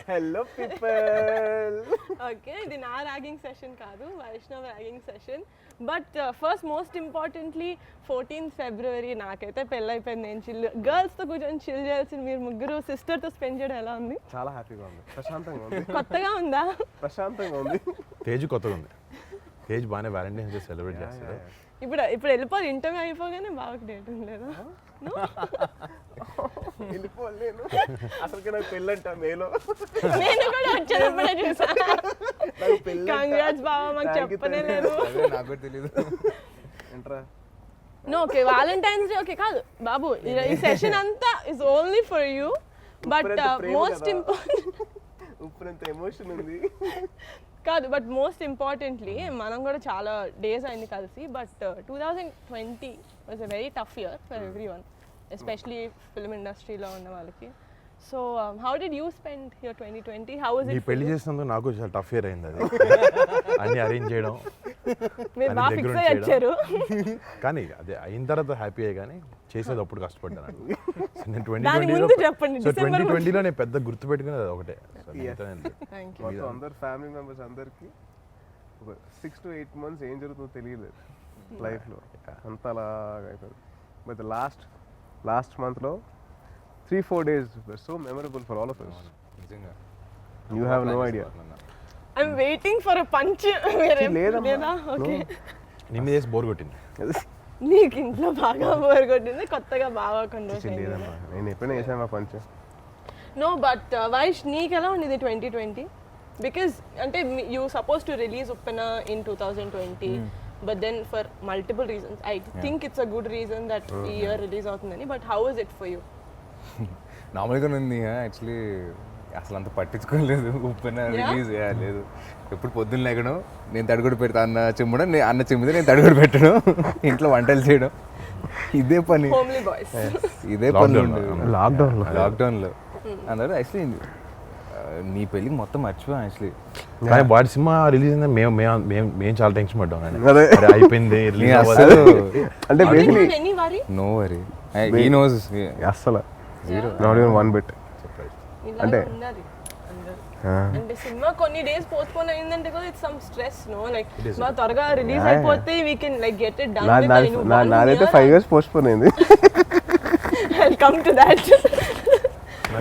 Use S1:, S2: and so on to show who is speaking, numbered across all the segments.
S1: Hello people.
S2: Okay, ఇది నా ragging session కాదు, Vaishnav ragging session. But first most importantly 14th February నాకైతే పెళ్ళైపోయింది. నేను గర్ల్స్తో కూర్చొని చిల్ చేయాల్సింది మీరు ముగ్గురు సిస్టర్తో స్పెండ్ చేయడం ఎలా ఉంది?
S1: చాలా హ్యాపీగా ఉంది, ప్రశాంతంగా ఉంది.
S2: కొత్తగా ఉందా?
S1: ప్రశాంతంగా ఉంది.
S3: తేజ్ కొత్తగా ఉంది. తేజ్ బాగానే వ్యాలంటైన్స్ డే సెలబ్రేట్ చేస్తారు.
S2: ఇప్పుడు వెళ్ళిపోవాలి, ఇంటర్వ్యూ అయిపోగానే బాగా డేట్ ఉండలేదా?
S1: వెళ్ళిపోలేను అసలు. నాకు పెళ్ళంట మేలో.
S2: నేను కూడా వచ్చేటప్పుడే చూసాను. కంగ్రాట్స్ బావా, మాకు చెప్పనే లేదు.
S4: నాకు కూడా తెలియదు.
S1: ఏంట్రా?
S2: No, okay, Valentine's day okay కాదు బాబు, ఈ సెషన్ అంతా is only for you. But most important
S1: ఉప్పునంత ఎమోషన్ ఉంది
S2: కాదు, బట్ మోస్ట్ ఇంపార్టెంట్లీ మనం కూడా చాలా డేస్ అయింది కలిసి. But 2020 was a very tough year for every one, especially film ఇండస్ట్రీలో ఉన్న వాళ్ళకి. So how did you spend your 2020? How was
S3: ఈ
S2: ఇట్?
S3: పెళ్లి చేసినందుకు నాకు చాలా టఫ్ ఇయర్ అయింది. అది అన్ని అరేంజ్ చేయడం,
S2: మీరు బాగా
S3: దగ్గర
S2: ఫిక్స్ అయ్యి వచ్చారు.
S3: కానీ అదే అయిన తర్వాత హ్యాపీ అయ్యే, కానీ చేసేది అప్పుడు కష్టపడ్డాను. నేను
S2: దాని ముందు చెప్పండి,
S3: 2020లో నేను పెద్ద గుర్తు పెట్టుకునేది అది ఒకటే.
S2: Thank you.
S1: మొత్తం అందరు ఫ్యామిలీ మెంబర్స్ అందరికి 6 to 8 months ఏం జరుగుతుందో తెలియలేదు లైఫ్లో, అంత అలాగా అయిపోయింది. బట్ లాస్ట్ మంత్లో 3-4 days were so memorable for all of us.
S4: నిజంగా
S1: You have no idea.
S2: I'm waiting for a punch.
S1: లేదమ్మా.
S2: లేదా? ఓకే.
S3: నిన్న చేసి బోర్ కొట్టింది.
S2: నీకు ఇంట్లో బాగా బోర్ కొట్టింది, కొత్తగా బాగా కంట్రోల్
S1: లేదమ్మా, నేను ఎప్పుడైనా చేశాను మా పంచ్.
S2: నో, బట్ వైష్ నీకు ఎలా ఉండేది 2020? బికాస్ అంటే you suppose to release Uppena in 2020, but then for multiple reasons I think it's a good reason that ఈ ఇయర్ రిలీజ్ అవుతుందని. But how is it for you?
S4: నార్మల్గానే ఉంది యాక్చువల్లీ. అసలు అంత పట్టించుకోలేదు. ఉప్పెన రిలీజ్ లేదు. ఎప్పుడు పొద్దున్న లేకడం, నేను తడిగొడు పెడతా అన్న చెమ్మడం, అన్న చెమ్మితే నేను తడిగొడు పెట్టడం, ఇంట్లో వంటలు చేయడం, ఇదే పని.
S2: Homely boys.
S4: ఇదే పని
S1: లాక్డౌన్లో
S4: అందరూ యాక్చువల్లీ నీ పెళ్ళికి మొత్తం మర్చిపోయాం యాక్చువల్లీ.
S3: కానీ వాడి సినిమా రిలీజ్ అయింది, మేము చాలా టెన్షన్ పడ్డాం.
S1: అదే.
S3: అరే అయిపోయింది, రిలీజ్
S4: అసలు
S1: అంటే basically
S2: any worry?
S4: No worry, he knows
S1: అస్సలు నాట్ ఈవెన్ వన్ బిట్.
S2: అంటే అంటే సినిమా కొన్ని డేస్ పోస్ట్పోన్ అయిందంటే కూడా it's some stress, no? Like మా త్వరగా రిలీజ్ అయిపోతే we can like get it done with I know.
S1: నాదైతే 5 years పోస్ట్పోన్ అయింది.
S2: I'll come to that.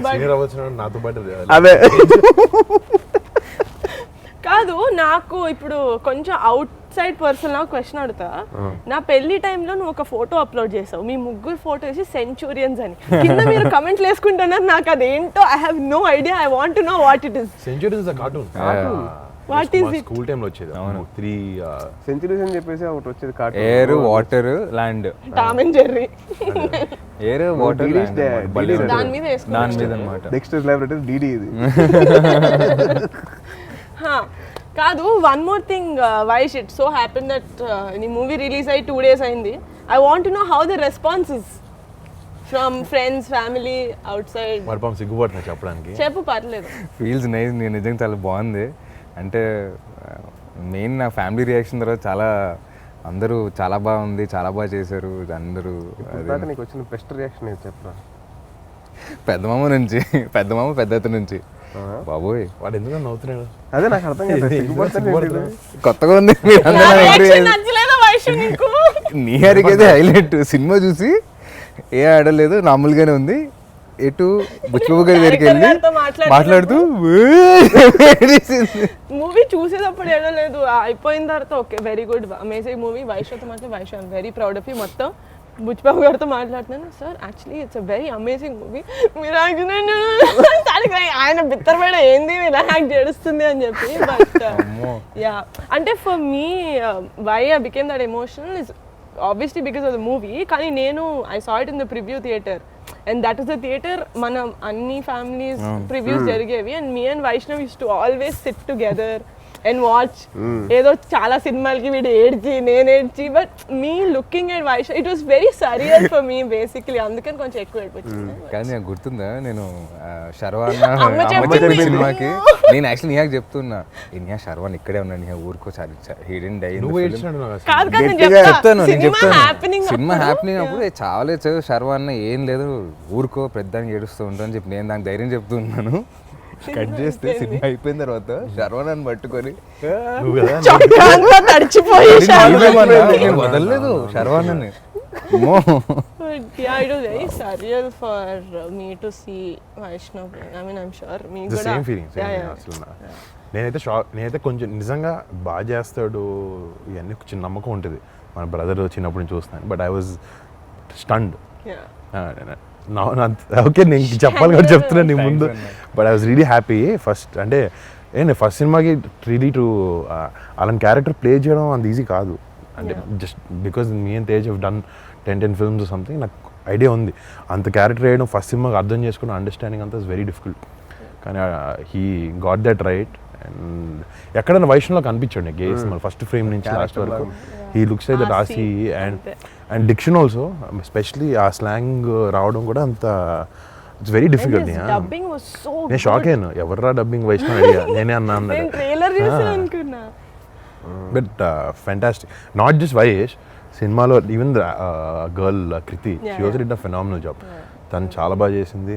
S3: Senior అవ్వచ్చు నాతో పాటు.
S1: అదే
S2: కాదు, నాకు ఇప్పుడు కొంచెం అవుట్ సైడ్ పర్సన్ లా క్వశ్చన్ అడుగుతా. నా పెళ్లి టైంలో నువ్వు ఒక ఫోటో అప్లోడ్ చేసావు, మీ ముగ్గురు ఫోటో వేసి సెంచురియన్స్ అని. కింద మీరు కమెంట్లు వేసుకుంటున్నారు, నాకు అదేంటో I have no idea. I want to know what it is.
S3: Centuries cartoon.
S2: What is it?
S3: School టైంలో వచ్చేది. 3
S1: సెంచురీస్ అని చెప్పేసి ఒకటి వచ్చేది cartoon.
S4: Air, water, land.
S2: Tom and Jerry.
S4: Air, water,
S2: దాని మీద వేసుకున్నాను.
S4: దాని మీద అనమాట.
S1: డెక్స్టర్స్ ల్యాబొరేటరీ డిడి ఇది.
S2: కాదు, one more thing Vaish, it so happen that నీ మూవీ రిలీజ్ అయ్యి 2 days అయింది. I want to know how the response is from friends, family, out side.
S3: మరి పాపం సిగ్గుపడుతున్నా చెప్పడానికి.
S2: చెప్పు, పర్లేదు.
S4: Feels nice. నేను నిజంగా చాలా బాగుంది. అంటే మెయిన్ నా ఫ్యామిలీ రియాక్షన్ తర్వాత చాలా అందరూ చాలా బాగుంది, చాలా బాగా చేశారు అందరూ.
S1: నీకు వచ్చిన బెస్ట్ రియాక్షన్ ఏది చెప్పరా?
S4: పెద్దమామ నుంచి, పెద్దమామ పెద్దత నుంచి. బాబోయ్,
S3: వాడు ఎందుకు నవ్వుతున్నాడు?
S1: అదే నాకు అర్థం కాదు.
S4: కొత్తగా ఉంది. మీరు అందరూ
S2: Reaction నచ్చలేదా వైష్ నీకు?
S4: నీ హరికైతే హైలైట్. సినిమా చూసి ఏ ఆడలేదు, నార్మల్గానే ఉంది. ఎటు బుచ్చిబాబు గారి దగ్గరికి వెళ్ళి మాట్లాడుతూ
S2: మూవీ చూసేటప్పుడు ఏడలేదు, అయిపోయిన తర్వాత okay very good amazing movie. వైష్ణవ్తో మాట్లాడి Vaish I'm very proud of you. మొత్తం బుచ్చిబాబు గారితో మాట్లాడుతున్నాను, sir actually it's a very amazing movie. మీరు ఆయన బిత్తరపేడ ఏంది ఇలా యాక్ట్ చేస్తుంది అని చెప్పి. బట్ యా, అంటే for me why I became that emotional is obviously because of the movie. కానీ నేను I saw it in the preview theater and that is the theater మనం అన్ని families previews జరిగేవి and me and Vaishnav used to always sit together and watch ఏదో చాలా సినిమాలకి వీడు ఏడ్చి నేను ఏడ్చి but me looking at Vaish it was very surreal for me basically అందుకని కొంచెం ఎక్కువ ఏడిపించింది
S4: కానీ నాకు గుర్తుందా నేను శర్వాన్
S2: అమ్మ చెప్పింది.
S4: సినిమాకి నేను యాక్చువల్లీ నిహాకి చెప్తున్నా నిహా శర్వాన్ ఇక్కడే ఉన్నాను నిహా ఊరుకో హిడెన్ డై
S3: నువ్వు ఏడ్చినాడు నాకు అసలు.
S2: కాదు కాదు నేను
S4: చెప్తాను నేను
S2: సినిమా
S4: చెప్తాను
S2: హ్యాపెనింగ్
S4: సినిమా హ్యాపెనింగ్ అప్పుడు చావలేదు శర్వాన్ ఏం లేదు ఊరుకో పెద్దానికి ఏడుస్తూ ఉంటాను చెప్పి నేను దానికి ధైర్యం చెప్తున్నాను కట్ చేస్తే సినిమా అయిపోయిన తర్వాత శర్వాన్ పట్టుకొని
S3: నువ్వు కదా
S2: చొక్కాంతా తడిచిపోయి
S4: నేను వదలలేదు శర్వాన్ అని
S2: yeah it was very surreal for me to see Vaishnav playing. I mean I'm sure me
S3: the
S2: కూడా
S3: సేమ్ ఫీలింగ్ అసలు నేనైతే నేనైతే కొంచెం నిజంగా బాగా చేస్తాడు ఇవన్నీ చిన్న నమ్మకం ఉంటుంది మన బ్రదర్ చిన్నప్పుడు నుంచి చూస్తాను but I was stunned
S2: yeah
S3: okay నేను ఇంక చెప్పాలి కూడా చెప్తున్నాను నీ ముందు but I was really happy first అంటే నేను ఫస్ట్ సినిమాకి రియలీ టు అలాంటి క్యారెక్టర్ ప్లే చేయడం అంత ఈజీ కాదు అంటే just because me and Tej have done 10 films something నాకు ఐడియా ఉంది అంత క్యారెక్టర్ వేయడం ఫస్ట్ సినిమాకి అర్థం చేసుకుని అండర్స్టాండింగ్ అంతా ఇస్ వెరీ డిఫికల్ట్ కానీ he got that right and ఎక్కడైనా వైష్ణవ్లో కనిపించాడు నాకు ఏ సినిమా ఫస్ట్ ఫ్రేమ్ నుంచి లాస్ట్ వరకు he looks like that Aasi and diction also especially ఆ స్లాంగ్ రావడం కూడా అంత it's very difficult
S2: dubbing was so
S3: నేను షాక్ అయ్యాను ఎవర్రా డబ్బింగ్ వైష్ణవ్ అడిగా నేనే అన్నా
S2: నేను
S3: అన్నాడు
S2: ట్రైలర్ చూసి అనుకున్నా
S3: but fantastic not just Vaish సినిమాలో even girl Krithi she was did a phenomenal job తను చాలా బాగా చేసింది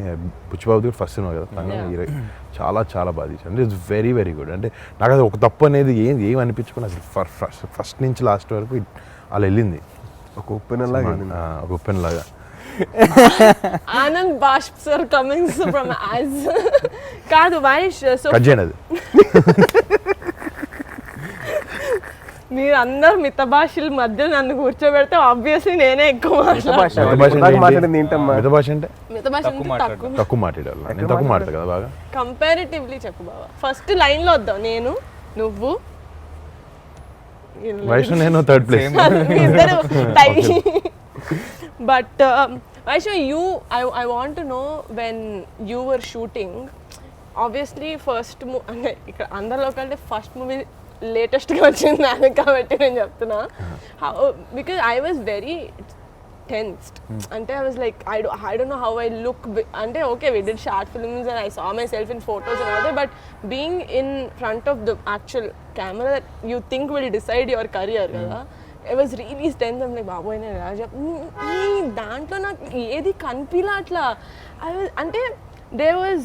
S3: బుచ్చిబాబు కూడా ఫస్ట్ సినిమా కదా తను చాలా చాలా బాగా చేసింది అంటే ఇట్స్ వెరీ వెరీ గుడ్ అంటే నాకు అది ఒక తప్పు అనేది ఏం అనిపించుకుని అసలు ఫస్ట్ నుంచి లాస్ట్ వరకు అలా వెళ్ళింది
S1: ఒక ఉప్పెన లాగా
S3: ఒక ఉప్పెన్ లాగా
S2: ఆనంద్ బాష్ప్ సార్ కమింగ్స్ ఫ్రమ్ యాజ్ కాదు వైష్ సో
S3: కట్ చేయండి అది
S2: మీరు అందరు మిత భాషల మధ్య నన్ను కూర్చోబెడితే ఆబ్వియస్లీ నేనే ఎక్కువ మాట్లాడతాను
S1: మాట్లాడింది ఏంటమ్మా
S3: మిగతా భాష అంటే
S2: మిత భాష అంటే తక్కువ
S3: తక్కువ మాట్లాడాలి నేను తక్కువ మాట్లాడు కదా బాగా
S2: కంపారిటివ్లీ చెప్పు బాబా ఫస్ట్ లైన్ లో వద్దాం నేను నువ్వు
S3: వైష్ణవ్ నేను థర్డ్ ప్లేస్
S2: ఇద్దరు but Vaishnav you I want to know when you were shooting obviously first అంటే ఇక్కడ అందరిలో కంటే ఫస్ట్ మూవీ లేటెస్ట్గా వచ్చింది దానికి కాబట్టి నేను చెప్తున్నా because I was very tensed అంటే I was like I don't know how I look అంటే okay we did short films and I saw myself in photos and other but being in front of the actual camera that you think will decide your career కదా I was really tense అంటే బాబోయ్ నేను ఎలా ఈ దాంట్లో నాకు ఏది కనిపిలా అట్లా ఐ వాజ్ అంటే they was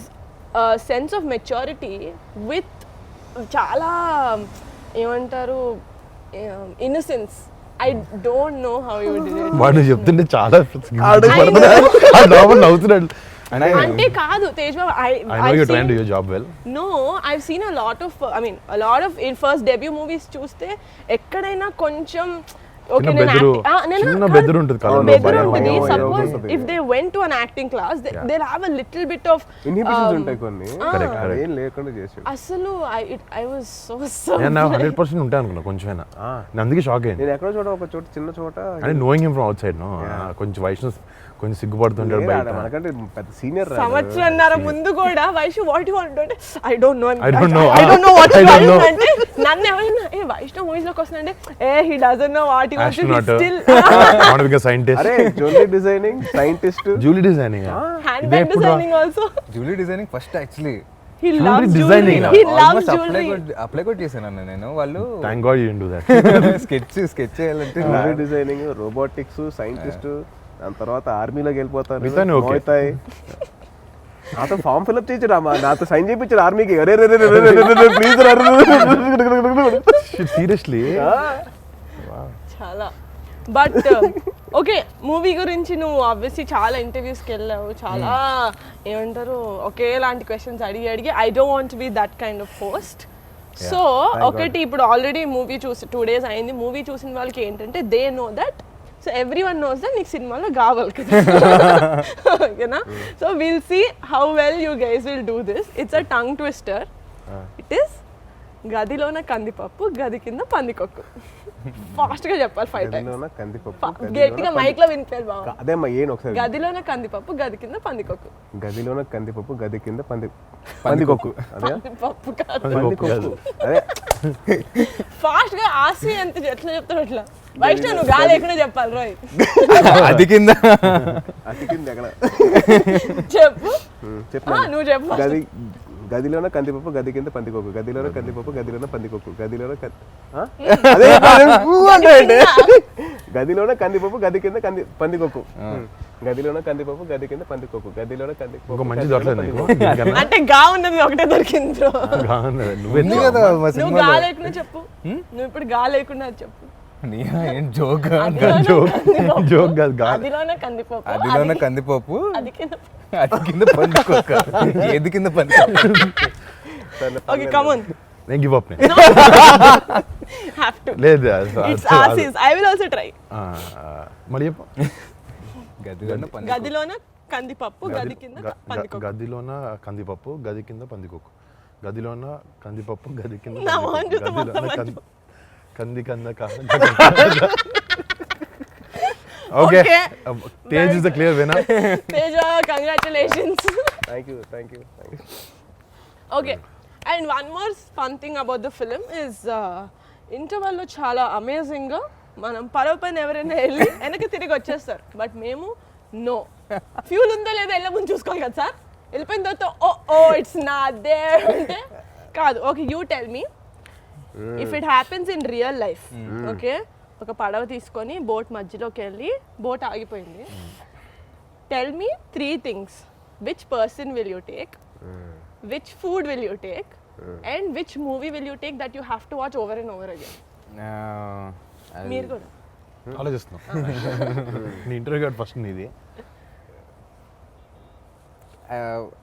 S2: sense of maturity with చాలా ఏమంటారు innocence I don't know how you did it
S3: వాడు చెప్తుంటే చాలా నవ్వుతున్నాడు
S2: అంటే కాదు తేజ్ బాబు
S3: I know you're trying to do your job well.
S2: No, I've seen a lot of in first debut movies చూస్తే ఎక్కడైనా కొంచెం ఓకే
S3: చిన్న బెదురు ఉంటుంది కళ్ళలో
S2: బెదురు
S3: భయం.
S2: ఉంటుంది
S1: భయం
S2: సపోజ్
S1: ఉంటుంది.
S2: If they went to an acting class they have a little bit of
S1: inhibitions ఉంటాయి కొన్ని
S3: Correct, correct.
S1: ఏం లేకుండా చేసాడు
S2: అసలు ఐ వాజ్ సో
S3: నేను 100% ఉంటాను అనుకున్నా కొంచెమైనా నేను అందుకే షాక్ అయ్యింది
S1: నేను ఎక్కడో చోట ఒక చోట చిన్న చోట
S3: అంటే knowing him from outside no కొంచెం వైష్ణవ్ కొంచెం సిగ్గుపడుతుంటాడు
S1: లేదు,
S3: బయట
S1: మనకంటే పెద్ద సీనియర్
S2: సంవత్సరంన్నర ముందు కూడా వైష్ణవ్ వాట్ యు వాంట్ అంటే I don't no
S3: I don't know.
S2: I don't know what
S3: I don't know.
S2: అంటే నన్ను ఎవరైనా ఏ వైష్ణవ్ మూవీస్ లోకి వస్తుందంటే ఏ he doesn't know what he wants
S3: Astronaut.
S2: Still
S3: want to be scientist
S1: అరే jewellery designing scientist
S3: jewellery designing
S2: handbag designing also
S4: jewellery designing first actually
S2: he
S3: Jewelry
S2: loves
S3: designing.
S2: Jewellery he loves jewellery
S4: apply కూడా చేశాను అన్న నేను వాళ్ళు
S3: thank God you do that
S4: sketch చేయాలంటే
S1: jewellery designing robotics scientist దాని తర్వాత ఆర్మీలోకి వెళ్ళిపోతారు
S3: మిగతాన్ని okay.
S1: మోతాయి నాతో ఫామ్ ఫిల్అప్ చేయించాడు అమ్మా నాతో సైన్ చేయించాడు ఆర్మీకి అరే ప్లీజ్
S3: సీరియస్లీ
S2: చాలా బట్ ఓకే మూవీ గురించి నువ్వు ఆబ్వియస్లీ చాలా ఇంటర్వ్యూస్కి వెళ్ళావు చాలా ఏమంటారు ఒకేలాంటి క్వశ్చన్స్ అడిగి I don't want be that kind of post so ఒకటి ఇప్పుడు ఆల్రెడీ మూవీ చూసి 2 days అయింది మూవీ చూసిన వాళ్ళకి ఏంటంటే they know that so everyone knows that నీకు సినిమాలో కావాలి కదా ఓకేనా so will see how well you guys will do this it's a tongue twister it is గదిలోన కందిపప్పు గది కింద పందికొక్కు. ఫాస్ట్ గా చెప్పాలి 5 టైమ్స్.
S1: గదిలోన కందిపప్పు
S2: గట్టిగా మైక్ లో వినిపించాలి బాబు.
S1: అదేమ్మా ఏను ఒకసారి.
S2: గదిలోన కందిపప్పు గది కింద పందికొక్కు.
S1: గదిలోన కందిపప్పు గది కింద పందికొక్కు. అదే
S2: పప్పు కాదు.
S1: పందికొక్కు. అదే
S2: ఫాస్ట్ గా ఆసి ఎంత ఎట్లా చెప్తాడు అట్లా. వైష్ణవ్ నువ్వు గాలి లేకుండా చెప్పాలి రోయ్.
S4: అది కింద
S1: అతికింది ఎక్కడ
S2: చెప్పు.
S1: చెప్పు
S2: నువ్వు చెప్పు.
S1: గదిలోన కందిపప్పు గది కింద పందికొక్కు. గదిలోన కందిపప్పు గదిలోన పందికొక్కు. గదిలోన గదిలోన కందిపప్పు గది కింద పందికొక్కు. గదిలోన కందిపప్పు గది కింద పందికొక్కు. గదిలోన
S3: ఒక మంచి దొరకలేదు నీకు
S2: అంటే గా ఉన్నది ఒకటే దొరికింది బ్రో.
S4: ఉంది కదా మా
S2: నువ్వు
S4: సినిమాలో.
S2: గా లేకుండా చెప్పు. నువ్వు ఇప్పుడు గా లేకుండా చెప్పు.
S4: ఏం జోక్
S3: జోక్ కాదు
S2: గదిలోన కందిపప్పు
S4: అదిలోన కందిపప్పు
S2: అది కింద.
S4: అది కింద పండుకోక ఏది కింద పండుకోక.
S2: Okay come on.
S3: నేను గివ్ అప్
S2: హ్యావ్ టు.
S3: లేదు
S2: ఇట్స్ ఆసిస్. I will also try.
S3: మళ్ళీ చెప్పు.
S2: గదిలోన కందిపప్పు గది కింద పందికొక్కు.
S3: గదిలోన కందిపప్పు గది కింద పందికొక్కు. గదిలోన కందిపప్పు గది కింద
S2: నా మొహం చూస్తే మొత్తం
S3: కంది కంద okay Tej is the clear winner.
S2: Teja congratulations.
S1: Thank you.
S2: Okay and one more fun thing about the film is ఇంటర్వెల్లో చాలా అమేజింగ్గా మనం పరవ పైన ఎవరైనా వెళ్ళి వెనక్కి తిరిగి వచ్చేస్తారు. బట్ మేము నో ఫ్యూల్ ఉందో లేదో వెళ్ళే ముందు చూసుకోవాలి కదా సార్. వెళ్ళిపోయిన తర్వాత ఓ ఇట్స్ నాట్ దేర్ అంటే కాదు. Okay you tell me if it happens in real life. Okay ఒక పడవ తీసుకొని బోట్ మధ్యలోకి వెళ్ళి బోట్ ఆగిపోయింది. Tell me 3 things. Which person will you take, which food will you take and which movie will you take that you have to watch over and over again. మీరు కూడా
S3: ఆలోచిస్తున్నాం. నీ ఇంటర్వ్యూ కార్డ్ ఫస్ట్ నీది.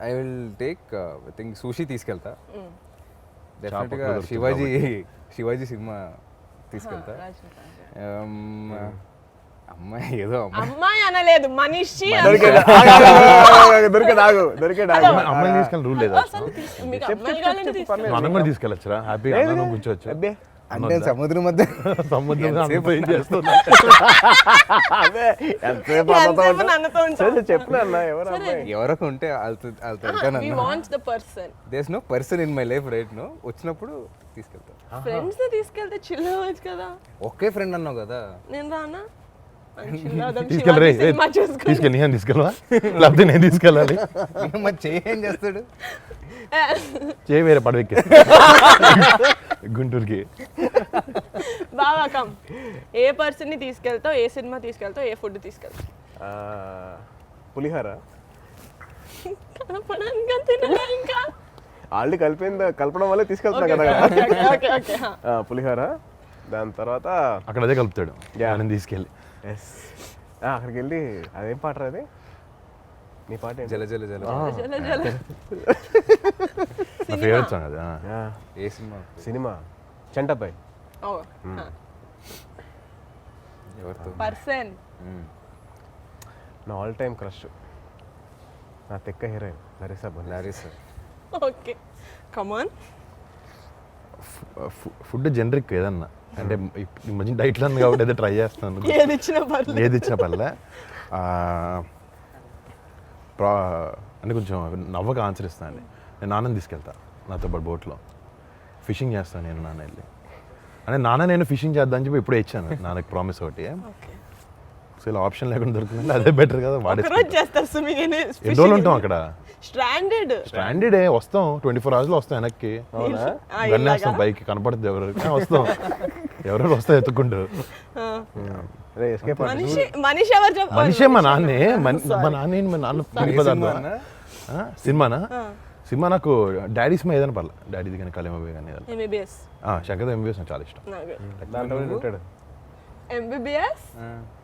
S4: I will take I think sushi తీసుకెళ్తా. డెఫినెట్గా
S3: కుదరదు
S4: Shivaji cinema తీసుకెళ్తా. అమ్మాయి ఏదో
S2: అమ్మాయి అనలేదు మనిషి.
S3: అమ్మాయిని తీసుకెళ్ళి రూల్ లేదా?
S2: మీకు అమ్మాయిలు కావాలంటే తీసుకోండి.
S3: మనం కూడా తీసుకెళ్ళొచ్చురా హ్యాపీగా అందరం కూర్చోవచ్చు.
S4: అంటే సముద్రం మధ్య
S3: సముద్రం
S2: ఎంతసేపు నన్నతో ఉంటావు?
S1: చెప్పిన అన్న ఎవరు
S2: సరే.
S4: ఎవరొక ఉంటే వాళ్ళతో
S2: We want the person.
S4: There's no person in my life right no. వచ్చినప్పుడు తీసుకెళ్తా.
S2: ఫ్రెండ్స్ ని తీసుకెళ్తే చిల్ అవ్వచ్చు కదా.
S4: ఒకే ఫ్రెండ్ అన్నావు కదా.
S2: నేను రానా?
S3: తీసుకెళ్ళరే తీసుకెళ్ళి నేను తీసుకెళ్ళవా లేకపోతే నేను తీసుకెళ్ళాలి?
S4: మరి ఏం చేస్తాడు?
S3: చేయి వేరే పడవెక్కి గుంటూరుకి.
S2: బాగా కమ్. ఏ పర్సన్ ని తీసుకెళ్తావు, ఏ సినిమా తీసుకెళ్తావు, ఏ ఫుడ్ తీసుకెళ్తావు?
S1: పులిహార.
S2: కనపడానికి తినలే ఇంకా.
S1: ఆల్రెడీ కలపడం వల్లే తీసుకెళ్తున్నా కదా.
S2: Okay okay.
S1: పులిహార. దాని తర్వాత
S3: అక్కడ అదే కలుపుతాడు నేను తీసుకెళ్ళి.
S1: అక్కడికి వెళ్ళి అదేం పాట అది నీ పాట ఏంటి?
S4: జల జల జల.
S2: జల జల.
S3: నా ఫేవరెట్ సాంగ్ అది.
S4: ఏ సినిమా?
S1: సినిమా చంటపై.
S4: ఎవరితో?
S2: పర్సన్.
S1: నా ఆల్ టైమ్ క్రష్ నా తెక్క heroine Larissa.
S2: Okay come on.
S3: Food generic ఏదన్నా అంటే ఈ మధ్య డైట్లో ఉంది కాబట్టి అయితే ట్రై చేస్తాను.
S2: ఏది ఇచ్చినా పర్లేదు.
S3: ఏది ఇచ్చినా పర్లే. అంటే కొంచెం నవ్వక ఆన్సర్ ఇస్తాను. నేను నాన్నని తీసుకెళ్తా నాతో పాటు బోట్లో ఫిషింగ్ చేస్తాను. నేను నాన్న వెళ్ళి అంటే నాన్న నేను ఫిషింగ్ చేద్దామని చెప్పి ఇప్పుడే ఇచ్చాను నాన్నకి ప్రామిస్ ఒకటి. సో ఇలా ఆప్షన్ లేకుండా దొరుకుతుంది అదే బెటర్ కదా. ఎన్ని రోజులు ఉంటాం అక్కడ? స్ట్రాండెడ్ వస్తాం 24 hours వస్తాం వెనక్కి. గన్నేస్తాం బైక్ కనపడుతుంది ఎవరికి వస్తాం. ఎవరెవరు వస్తాం ఎత్తుకుంటూ. మనిషే మా నాన్నే. మా నాన్న పిండి పదార్థం. సినిమానా? సినిమా నాకు డాడీ సినిమా ఏదైనా పర్లేదు. డాడీది కానీ కళేమవి కానీ శంకర్ ఎంబీబీఎస్ నాకు చాలా ఇష్టం.
S2: MBBS,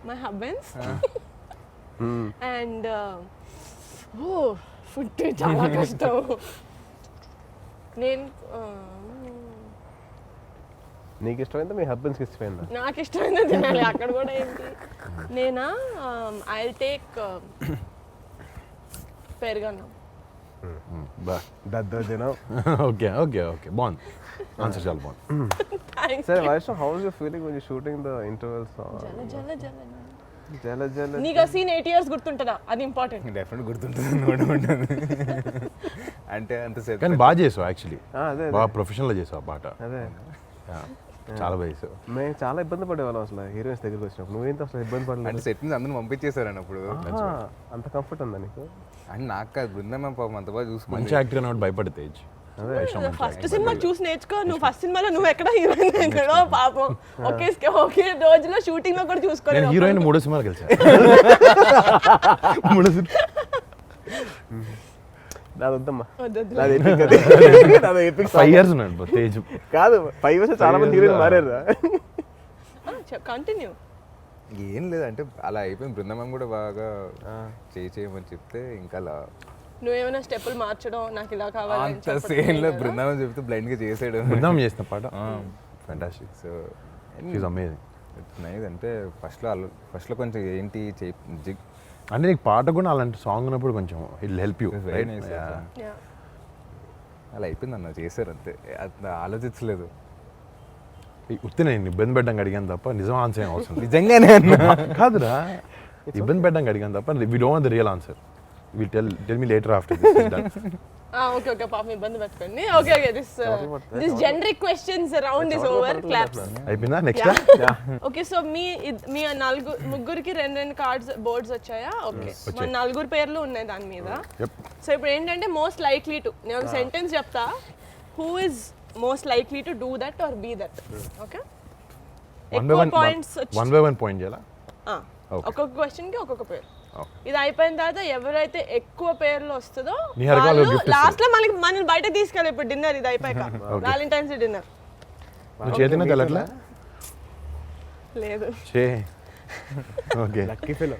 S2: my husband's, and food చాలా కష్టం. నేను
S1: నీకు ఇష్టమైందా మీ హస్బెండ్స్కి ఇష్టమైందా?
S2: నాకు ఇష్టమైంది తినాలి అక్కడ కూడా ఏంటి. నేనా ఐ టేక్ పెరుగన్నం.
S3: బా
S1: దద్దోజనం.
S3: ఓకే ఓకే ఓకే బాగుంది ఆన్సర్ చాలా బాగుంది.
S2: థ్యాంక్స్.
S1: సరే Vaishnav, how is you feeling when you shooting the intervals song? జల జల
S2: నీకు ఆ సీన్ 8 years గుర్తుంటుందా? అది ఇంపార్టెంట్.
S4: డెఫినెట్ గుర్తుంటుంది. అంటే అంతసేపు
S3: కానీ బాగా చేసావు యాక్చువల్లీ,
S1: అదే
S3: బాగా ప్రొఫెషనల్గా చేసావు ఆ పాట.
S1: అదే
S3: Yeah, చాలా బాగా చేసావు.
S1: మేము చాలా ఇబ్బంది పడేవాళ్ళం అసలు హీరోయిన్స్ దగ్గరికి వచ్చినప్పుడు. నువ్వేంత అసలు ఇబ్బంది
S4: అంటే
S1: పడలేదు.
S4: సెట్ నుంచి అందరూ పంపించేశారు అప్పుడు.
S1: అంత కంఫర్ట్ ఉందా నీకు?
S4: అండ్ నాకు కాదు, బృందమ్మ పాపం అంత బాగా
S3: మంచి
S4: చూసుకుంది.
S3: యాక్టర్ అన్నట్టు భయపడి తేజ్.
S2: ఫస్ట్ సినిమా చూసి నేర్చుకో. నువ్వు ఫస్ట్ సినిమాలో నువ్వు ఎక్కడ హీరోయిన్ అయినాడో పాపం. ఒకే రోజులో షూటింగ్ లో కూడా
S3: నేను
S2: చూసుకోలేదు.
S3: హీరోయిన్ 3 సినిమాలు కలిసా. 3 సినిమా
S1: నాది వద్దమ్మా,
S2: వద్దొద్దు.
S1: నాది ఎపిక్ అది. నాది ఎపిక్
S3: 5 years ఉన్నాడు తేజ్.
S1: కాదు 5 years చాలా మంది హీరోయిన్ మారారు.
S2: కంటిన్యూ.
S4: ఏం లేదు అంటే అలా అయిపోయింది. బృందమ్మ కూడా బాగా చేయమని చెప్తే ఇంకా అలా
S2: నువ్వేమైనా స్టెప్పులు మార్చడం నాకు ఇలా కావాలి అని
S4: అంత
S2: చెప్పడం
S4: సేమ్ లో
S2: లేదా?
S4: బృందావనం చెప్తే బ్లైండ్ గా చేసాడు.
S3: బృందావనం చేసిన పాట fantastic.
S4: So
S3: she amazing.
S4: It's nice. అంటే ఫస్ట్లో కొంచెం ఏంటి
S3: అంటే నీకు పాట కూడా అలాంటి సాంగ్ ఉన్నప్పుడు కొంచెం it help you.
S4: Very nice.
S2: Yeah.
S4: అలా అయిపోయింది అన్న, చేశారు అంతే, అది ఆలోచించలేదు.
S3: ఉత్తి నేను ఇబ్బంది పెట్టడానికి అడిగాను తప్ప నిజం ఆన్సర్ ఏం అవసరం లేదు.
S4: నిజంగానే అన్న.
S3: కాదురా, ఇబ్బంది పెట్టడానికి అడిగాను తప్ప we don't want the real answer. Will tell me later after this is done.
S2: Okay పాపం ఇబ్బంది పెట్టుకోండి. Okay this generic questions around is over. Claps.
S3: అయిపోయిందా? నెక్స్ట్
S2: ఓకే సో మీ ముగ్గురికి 2 కార్డ్స్ బోర్డ్స్ వచ్చాయా? ఓకే మన 4 పేర్లు ఉన్నాయి దాని మీద. సో ఇప్పుడు ఏంటంటే మోస్ట్ లైక్లీ టు, నేను ఒక సెంటెన్స్ చెప్తా, who is most likely to do that or be that. Okay ఎక్కువ points
S3: one by one point చేయాలా?
S2: ఒక్కొక్క క్వశ్చన్ కి ఒక్కొక్క పేరు. ఇది అయిపోయిన తర్వాత ఎవరైతే ఎక్కువ పేర్లు వస్తుందో
S3: నిహారిక వాళ్ళు gift ఇస్తారు.
S2: లాస్ట్ లో మనల్ని బయట తీసుకెళ్ళి ఇప్పుడు డిన్నర్ ఇది అయిపోయాక వ్యాలంటైన్స్ డే డిన్నర్.
S3: నువ్వు చేతిన తెల్లట్లా
S2: లేదు.
S3: చే ఓకే
S1: లక్కీ ఫెలో.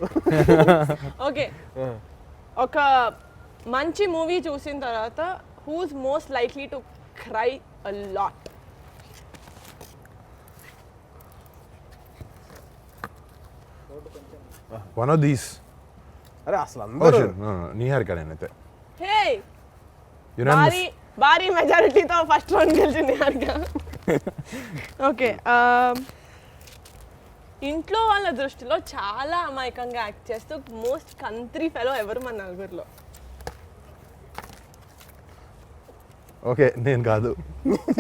S2: ఓకే ఒక మంచి మూవీ చూసిన తర్వాత who's most likely to cry a lot?
S3: One of these.
S1: అరే అసలు అందరూ
S3: నిహారిక నేనైతే
S2: హే
S3: యునానిమస్.
S2: భారీ మెజారిటీతో ఫస్ట్ రౌండ్ గెలిచింది హారిక. ఓకే ఇంట్లో వాళ్ళ దృష్టిలో చాలా అమాయకంగా యాక్ట్ చేస్తూ మోస్ట్ కంట్రీ ఫెలో ఎవరు మన 4లో?
S3: ఓకే నేను కాదు.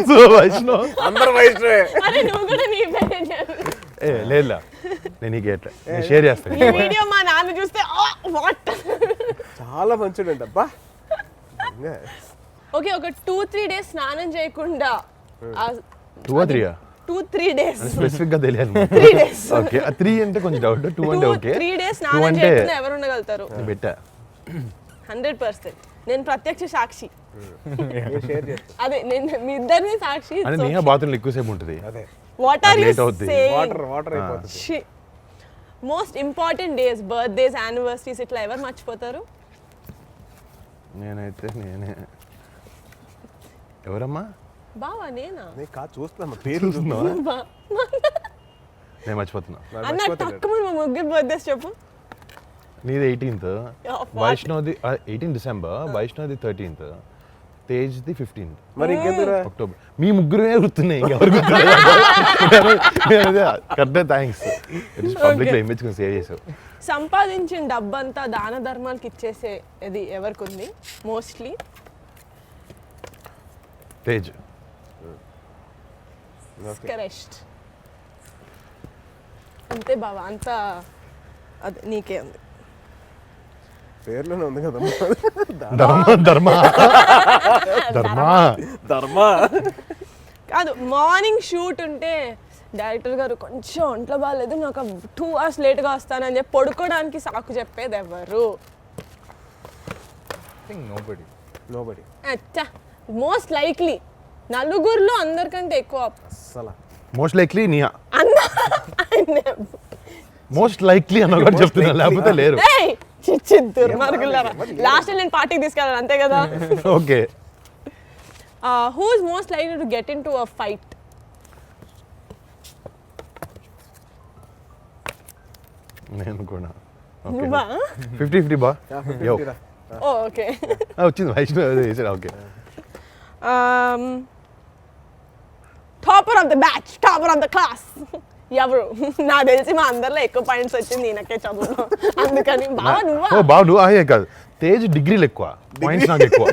S3: సో వైష్ణవ్.
S1: అందరూ వైష్ణవే.
S2: అరే నువ్వు కూడా నీ పేరే చెప్పు.
S3: ఏ లేదులా, నేను నీకు ఎట్లా నేను షేర్ చేస్తాను.
S2: ఈ వీడియో మా నాన్న చూస్తే వాట్.
S1: చాలా మంచిదండి అబ్బా.
S2: ఓకే ఒక 2-3 డేస్ స్నానం చేయకుండా
S3: 2 or 3
S2: 2-3 డేస్
S3: స్పెసిఫిక్ గా తెలియాలి.
S2: 3 డేస్
S3: ఓకే 3 అంటే కొంచెం డౌట్. 2 అంటే ఓకే.
S2: 3 డేస్
S3: 2
S2: స్నానం
S3: అంటే
S2: చేయకుండా ఎవరు ఉండగలుగుతారు?
S3: నేను పెట్టా.
S2: 100% నేను ప్రత్యక్ష సాక్షి.
S1: షేర్ చేస్తాను.
S2: అదే నేను మీ ఇద్దరిని సాక్షి.
S3: అంటే నేహ బాత్రూంలో ఎక్కువసేపు ఉంటుంది.
S1: అదే
S2: వాట్ ఆర్ యు
S3: late అవుద్ది.
S2: సేయింగ్?
S1: వాటర్ అయిపోతుంది.
S2: Most important days, birthdays, anniversaries ఇట్లా ఎవరు మర్చిపోతారు?
S3: నేనైతే నేనే. ఎవరమ్మా?
S2: బావా నేనా?
S1: నేను కాదు చూస్తున్నా పేరు చూస్తున్నావా?
S2: బా-
S3: నేను మర్చిపోతున్నా.
S2: అన్న తక్కువ మా ముగ్గురు బర్త్డేస్ చెప్పు.
S3: నీది 18th,
S2: what?
S3: వైష్ణవ్ది 18 December, వైష్ణవ్ది 13th, తేజ్ది 15th
S1: మరి ఇంకెందుకు
S3: October. మీ ముగ్గురే గుర్తున్నాయి, ఇంకెవరు కరెక్టే. థ్యాంక్స్. పబ్లిక్ లో ఇమేజ్ సేవ్ చేసావు.
S2: సంపాదించిన డబ్బంతా దాన ధర్మాలకు ఇచ్చేసే ఇది ఎవరికి ఉంది మోస్ట్లీ?
S3: తేజ్.
S2: కరెక్ట్. అంతే బావా, అంతా అదే నీకే ఉంది.
S1: పేర్లోనే ఉంది కదా
S3: ధర్మ
S1: ధర్మ.
S2: కాదు మార్నింగ్ షూట్ ఉంటే డైరెక్టర్ గారు కొంచెం ఒంట్లో బాగాలేదు, నాకు 2 hours లేట్గా వస్తానని చెప్పి పడుకోవడానికి సాకు చెప్పేది ఎవరు?
S4: నోబడి.
S2: అచ్చా మోస్ట్ లైక్లీ 4 అందరికంటే ఎక్కువ
S1: అస్సలు
S3: మోస్ట్ లైక్లీ నియా.
S2: అన్న
S3: మోస్ట్ లైక్లీ అన్న కూడా చెప్తున్నా, లేకపోతే లేరు.
S2: దుర్మార్గులారా, లాస్ట్ నేను పార్టీకి తీసుకెళ్ళాను అంతే కదా.
S3: Okay
S2: who is most likely to get in to a fight?
S3: నేను కూడా.
S2: నువ్వా?
S3: 50-50 బా. యో
S2: ఓ ఓకే.
S3: వచ్చింది వైష్ణవ్ చేసాడు. Okay,
S2: topper of the batch, topper of the class ఎవరు? నాకు తెలిసి మా అందరిలో ఎక్కువ పాయింట్స్ వచ్చింది ఈయనకే చదువులో, అందుకని బాగా నువ్వా?
S3: ఓ బాబు నువ్వు అయ్యే కాదు, తేజ్ డిగ్రీలు ఎక్కువ, పాయింట్స్ నాకు ఎక్కువ.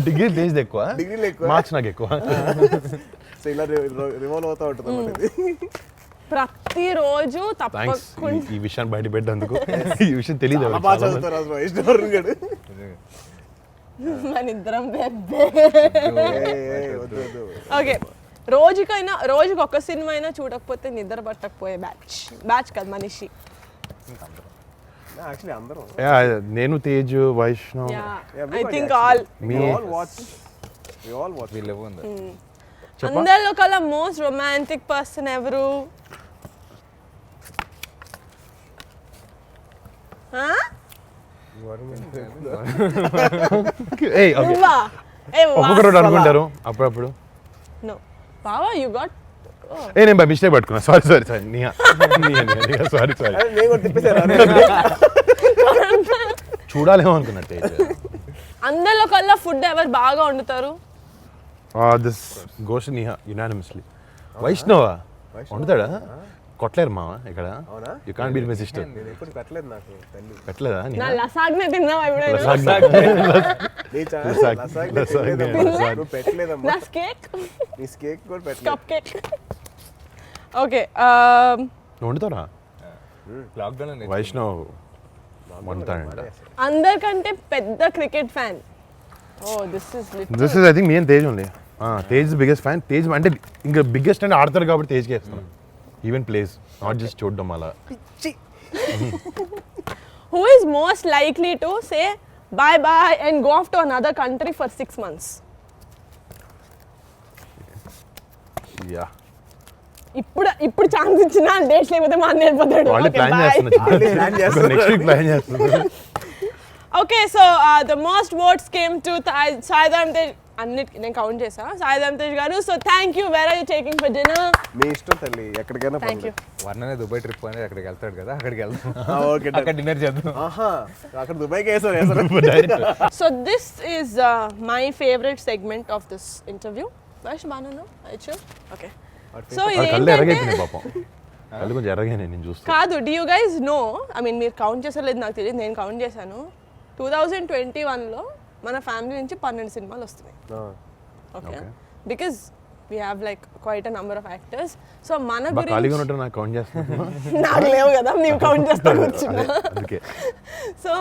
S3: డిగ్రీ తేజ్ ఎక్కువ,
S1: డిగ్రీలు ఎక్కువ,
S3: మార్క్స్ నాకు ఎక్కువ.
S1: సో ఇలా రివాల్వ్ అవుతూ ఉంటుంది అన్నమాట ఇది.
S2: ప్రతిరోజు
S3: థ్యాంక్స్
S2: తప్పకుండా
S3: ఈ విషయాన్ని బయట పెట్టేందుకు. ఈ విషయం తెలియదు
S1: చాలా బాగా చదువుతారు అసలు వైష్ణవ్ గారు.
S2: మన ఇద్దరం
S1: వద్దు వద్దు.
S2: ఓకే, రోజుకి ఒక సినిమా అయినా చూడకపోతే నిద్ర పట్టకపోయే బ్యాచ్ కాదు మనిషి.
S1: యాక్చువల్లీ అందరం
S3: నేను Tej Vaishnav
S2: I think all
S3: me
S1: we all watch.
S4: వీళ్ళు ఉంది.
S2: అందరిలో కల్లా మోస్ట్ రొమాంటిక్ పర్సన్ ఎవరు? నువ్వా?
S3: ఒక్కొక్కరు అనుకుంటారు అప్పుడప్పుడు.
S2: నో బావా, యు గాట్.
S3: నేను బై మిస్టేక్ పట్టుకున్నా, సారీ నిహా సారీ
S1: అరే నేను కూడా తిప్పేశాను.
S3: చూడాలేమో అనుకున్నా తేజ్.
S2: అందరిలో కల్లా ఫుడ్ ఎవరు బాగా వండుతారు?
S3: This goes Niha unanimously. Vaishnav వండుతాడా? కొట్టలేరు మామ ఇక్కడ.
S1: అవునా?
S3: You can't beat my sister.
S1: నేను ఎప్పుడు పెట్టలేదు నాకు తల్లి.
S3: పెట్టలేదా
S2: నా
S3: నిహా?
S2: లసాగ్నే తిన్నావా ఎప్పుడైనా?
S1: నీ
S3: లసాగ్.
S1: నువ్వు పెట్టలేదమ్మా.
S2: నా కేక్,
S1: నీ కేక్ కూడా పెట్టలేదు.
S2: Cup cake. ఓకే,
S3: నువ్వు వండుతారా?
S4: లాక్డౌన్
S3: వైష్ణవ్ వండుతాడంట.
S2: అందరికంటే పెద్ద cricket fan. Oh this is
S3: this is I think me and Tej only. Tej biggest fan. Tej అంటే ఇంకా బిగ్గెస్ట్ అంటే ఆడతారు కాబట్టి తేజ్కి వేస్తున్నాం. ఈవెన్ ప్లేస్, నాట్ జస్ట్ చూడడం అలా.
S2: Who is most likely to say bye bye and go off to another country for 6 months?
S3: Yeah
S2: ఇప్పుడు chance ఇచ్చినా డేట్స్ లేకపోతే మా అన్న వెళ్ళిపోతాడు.
S3: వాళ్ళు ప్లాన్ చేస్తున్నారు. నెక్స్ట్ వీక్ ప్లాన్ చేస్తున్నారు.
S2: Okay, so the most votes came to Sai Dharam Tej. అన్నిటికి నేను కౌంట్ చేసా. సాయిధరం తేజ్ గారు, so thank you. Where are you taking for dinner?
S1: మీ ఇష్టం తల్లి, ఎక్కడికైనా
S2: థ్యాంక్ యూ.
S4: వర్ణనే దుబాయ్ ట్రిప్ అనేది అక్కడికి వెళ్తాడు కదా, అక్కడికి వెళ్తాం.
S1: ఓకే
S4: అక్కడ డిన్నర్ చేద్దాం.
S1: ఆహా, అక్కడ దుబాయ్కి వేసారు వేసారు.
S2: So this is my favorite segment of this interview. Vash Banana, Aichu. Okay. So
S3: కళ్ళు ఎర్రగైపోయినాయి పాపం. కళ్ళు కొంచెం ఎర్రగానే నేను చూస్తాను.
S2: కాదు, do you guys know, I mean మీరు కౌంట్ చేసలేదు నాకు తెలియదు, నేను కౌంట్ చేశాను. 2021లో మన ఫ్యామిలీ నుంచి 12 సినిమాలు వస్తున్నాయి. Okay, because we have like quite a number of actors. So మన
S3: ఖాళీగా
S2: గురించి
S3: ఉంటాను, నాకు కౌంట్ చేస్తాను.
S2: నాకు లేవు కదా, నేను కౌంట్ చేస్తా కూర్చున్నా.
S3: అందుకే
S2: సో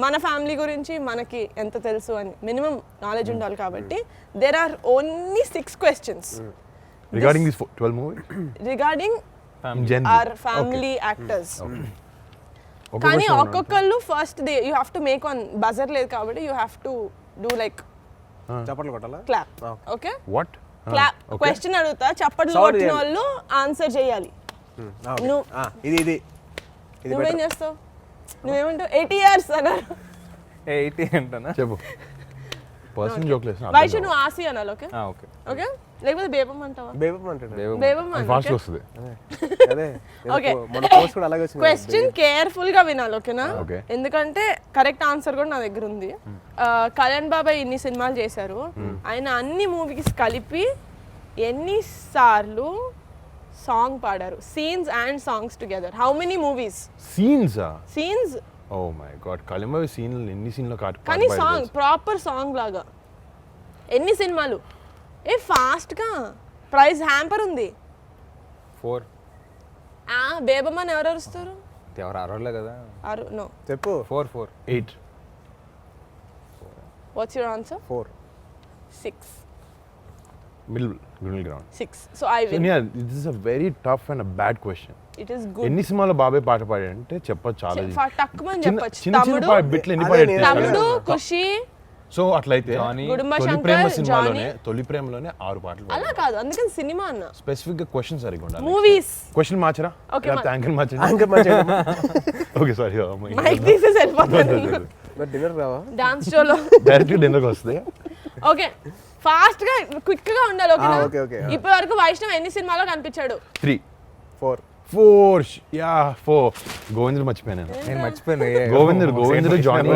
S2: మన ఫ్యామిలీ గురించి మనకి ఎంత తెలుసు అని మినిమం నాలెడ్జ్ ఉండాలి కాబట్టి there are only 6 questions
S3: regarding this 12 movie
S2: regarding our family actors. కానీ ఒక్కొక్కళ్ళు first you have to make one buzzer లేదు కాబట్టి you have to do like
S1: చప్పట్లు కొట్టాలా?
S2: Clap. Okay,
S3: what
S2: clap. Question అడుగుతా, చప్పట్లు కొట్టిన వాళ్ళు ఆన్సర్ చేయాలి. నువ్వు
S1: ఇది
S2: నువ్వేం చేస్తావు? నువ్వేమంటావు? 80 years అన్నారు.
S4: 80 అంటానా?
S3: చెప్పు. పర్సన్ జోక్ లేదు.
S2: వైషు నువ్వు ఆసి అనాలి. ఓకే
S4: ఓకే
S2: ఓకే, లేకపోతే బేబం అంటావా?
S1: బేబం అంటాడు.
S2: బేబం
S3: ఫాస్ట్ వస్తుంది.
S1: అదే
S2: ఓకే,
S1: మన పోస్ట్ కూడా అలాగే వచ్చింది.
S2: క్వశ్చన్ కేర్ఫుల్ గా వినాలి. ఓకేనా?
S3: ఓకే.
S2: ఎందుకంటే కరెక్ట్ ఆన్సర్ కూడా నా దగ్గర ఉంది. కళ్యాణ్ బాబాయ్ ఇన్ని సినిమాలు చేశారు, ఆయన అన్ని మూవీస్ కలిపి ఎన్నిసార్లు సాంగ్ పాడారు? Scenes and songs together. How many movies?
S3: Scenes
S2: scenes.
S3: Oh my god, కళింబ సీన్ ఎన్ని సీన్లో
S2: కానీ సాంగ్ ప్రాపర్ సాంగ్ లాగా ఎన్ని సినిమాలు? ఏ ఫాస్ట్ గా, ప్రైజ్ హ్యాంపర్ ఉంది.
S4: 4.
S2: బేబమ్మని ఎవరు అరుస్తారు?
S4: ఎవరు అరవలే కదా.
S2: నో,
S1: చెప్పు.
S4: 4.
S3: 8.
S2: What's your answer?
S1: 4.
S2: 6.
S3: Middle ground.
S2: 6. So I win.
S3: This is a very tough and a bad question.
S2: It is good.
S3: ఎన్ని సినిమాలో బాబాయ్ పాట పాడాడంటే చెప్పచ్చు చాలా.
S2: టక్కుమని చెప్పొచ్చు.
S3: చిన్న
S2: తమ్ముడు,
S3: బిట్లు ఎన్ని పాడాడు?
S2: తమ్ముడు, ఖుషి.
S3: సో అట్లయితే
S2: గుడుంబ
S3: తొలి
S2: శంకర్,
S3: ప్రేమ
S2: జానీ.
S3: సినిమాలోనే తొలి ప్రేమలోనే 6 పాటలు
S2: అలా కాదు, అందుకని సినిమా అన్న.
S3: స్పెసిఫిక్ గా క్వశ్చన్ సరిగా ఉండాలి.
S2: మూవీస్.
S3: క్వశ్చన్ మార్చరా?
S2: Okay,
S3: లేకపోతే యాంకర్ మార్చరా?
S1: ఇంకా మంచిగా
S3: ఓకే సారీ.
S2: మైక్ తీసేసి వెళ్ళిపోతాను.
S1: మరి డిన్నర్ రావా?
S2: డాన్స్ షోలో
S3: డైరెక్ట్ డిన్నర్కి వస్తుంది.
S2: ఓకే, ఫాస్ట్ గా క్విక్ గా ఉండాలి. ఓకేనా?
S1: Okay okay.
S2: ఇప్పటి వరకు వైష్ణవ్ ఎన్ని సినిమాలో కనిపించాడు?
S3: 3.
S1: 4.
S3: 4 యా 4 గోవిందుడు మర్చిపోయాను నేను.
S4: నేను మర్చిపోయాను
S3: గోవిందుడు Johnny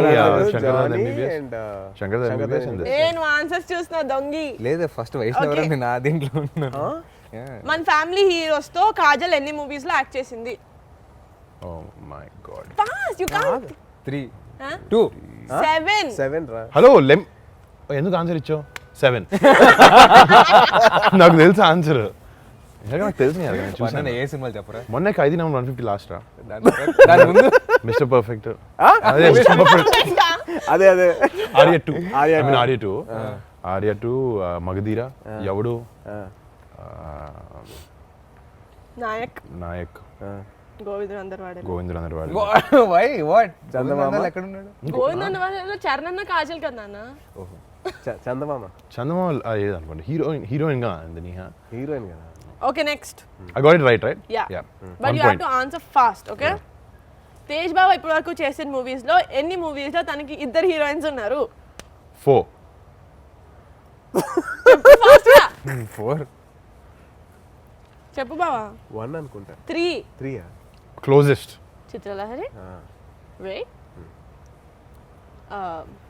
S3: Shankar
S1: Johnny
S3: MBBS
S1: and
S3: Shankar MBBS and this.
S2: ఏ నువ్వు ఆన్సర్స్ చూస్తున్నా దొంగి.
S4: లేదు ఫస్ట్ వైష్ణవ్
S2: Okay.
S4: నేను ఆ దీంట్లో ఉన్నాను Yeah.
S2: మన ఫ్యామిలీ హీరోస్ తో కాజల్ ఎన్ని మూవీస్ లో యాక్ట్ చేసింది?
S3: Oh my god.
S2: Fast you can't.
S4: 3 2
S2: 7.
S1: 7 రా.
S3: హలో ఎందుకు ఆన్సర్ ఇచ్చావు 7 నాకు తెలుసు ఆన్సర్ నాకు తెలుసు నేను చూసాను
S4: ఏ సినిమాలు చెప్పరా
S3: మొన్న 5 నెంబర్ 150 లాస్ట్ రా
S4: దాని ముందు
S3: మిస్టర్ పర్ఫెక్ట్ అదే మిస్టర్ పర్ఫెక్ట్
S1: అదే
S3: ఆర్య 2
S1: ఆర్య
S3: ఐ మీన్ ఆర్య 2 మగధీర ఎవడు
S2: నాయక్
S3: నాయక్
S2: గోవింద్ అందరు వాడే.
S3: గోవిందుడు అందరు వాడు
S4: వై వాట్
S1: చందమామ
S4: ఎక్కడ ఉన్నాడు
S2: గోవింద్ అందరు వాడే చరణ్ కాజల్ కదా నాన్న.
S1: చందమామ
S3: చందమామ ఏది అనుకోండి హీరోయిన్ గా అంది నీహా
S1: హీరోయిన్ కదా.
S2: Okay next.
S3: I got it right
S2: yeah
S3: yeah
S2: but you have to answer fast. Okay Tej బాబా ఇప్పటి వరకు చేసిన మూవీస్ లో ఎన్ని మూవీస్ లో తనకి ఇద్దరు హీరోయిన్స్ ఉన్నారు?
S3: 4
S4: 4
S2: చెప్పు బావా.
S1: 1 అనుకుంటా.
S2: 3
S1: 3
S3: క్లోజెస్ట్
S2: చిత్రలహరి వెయిట్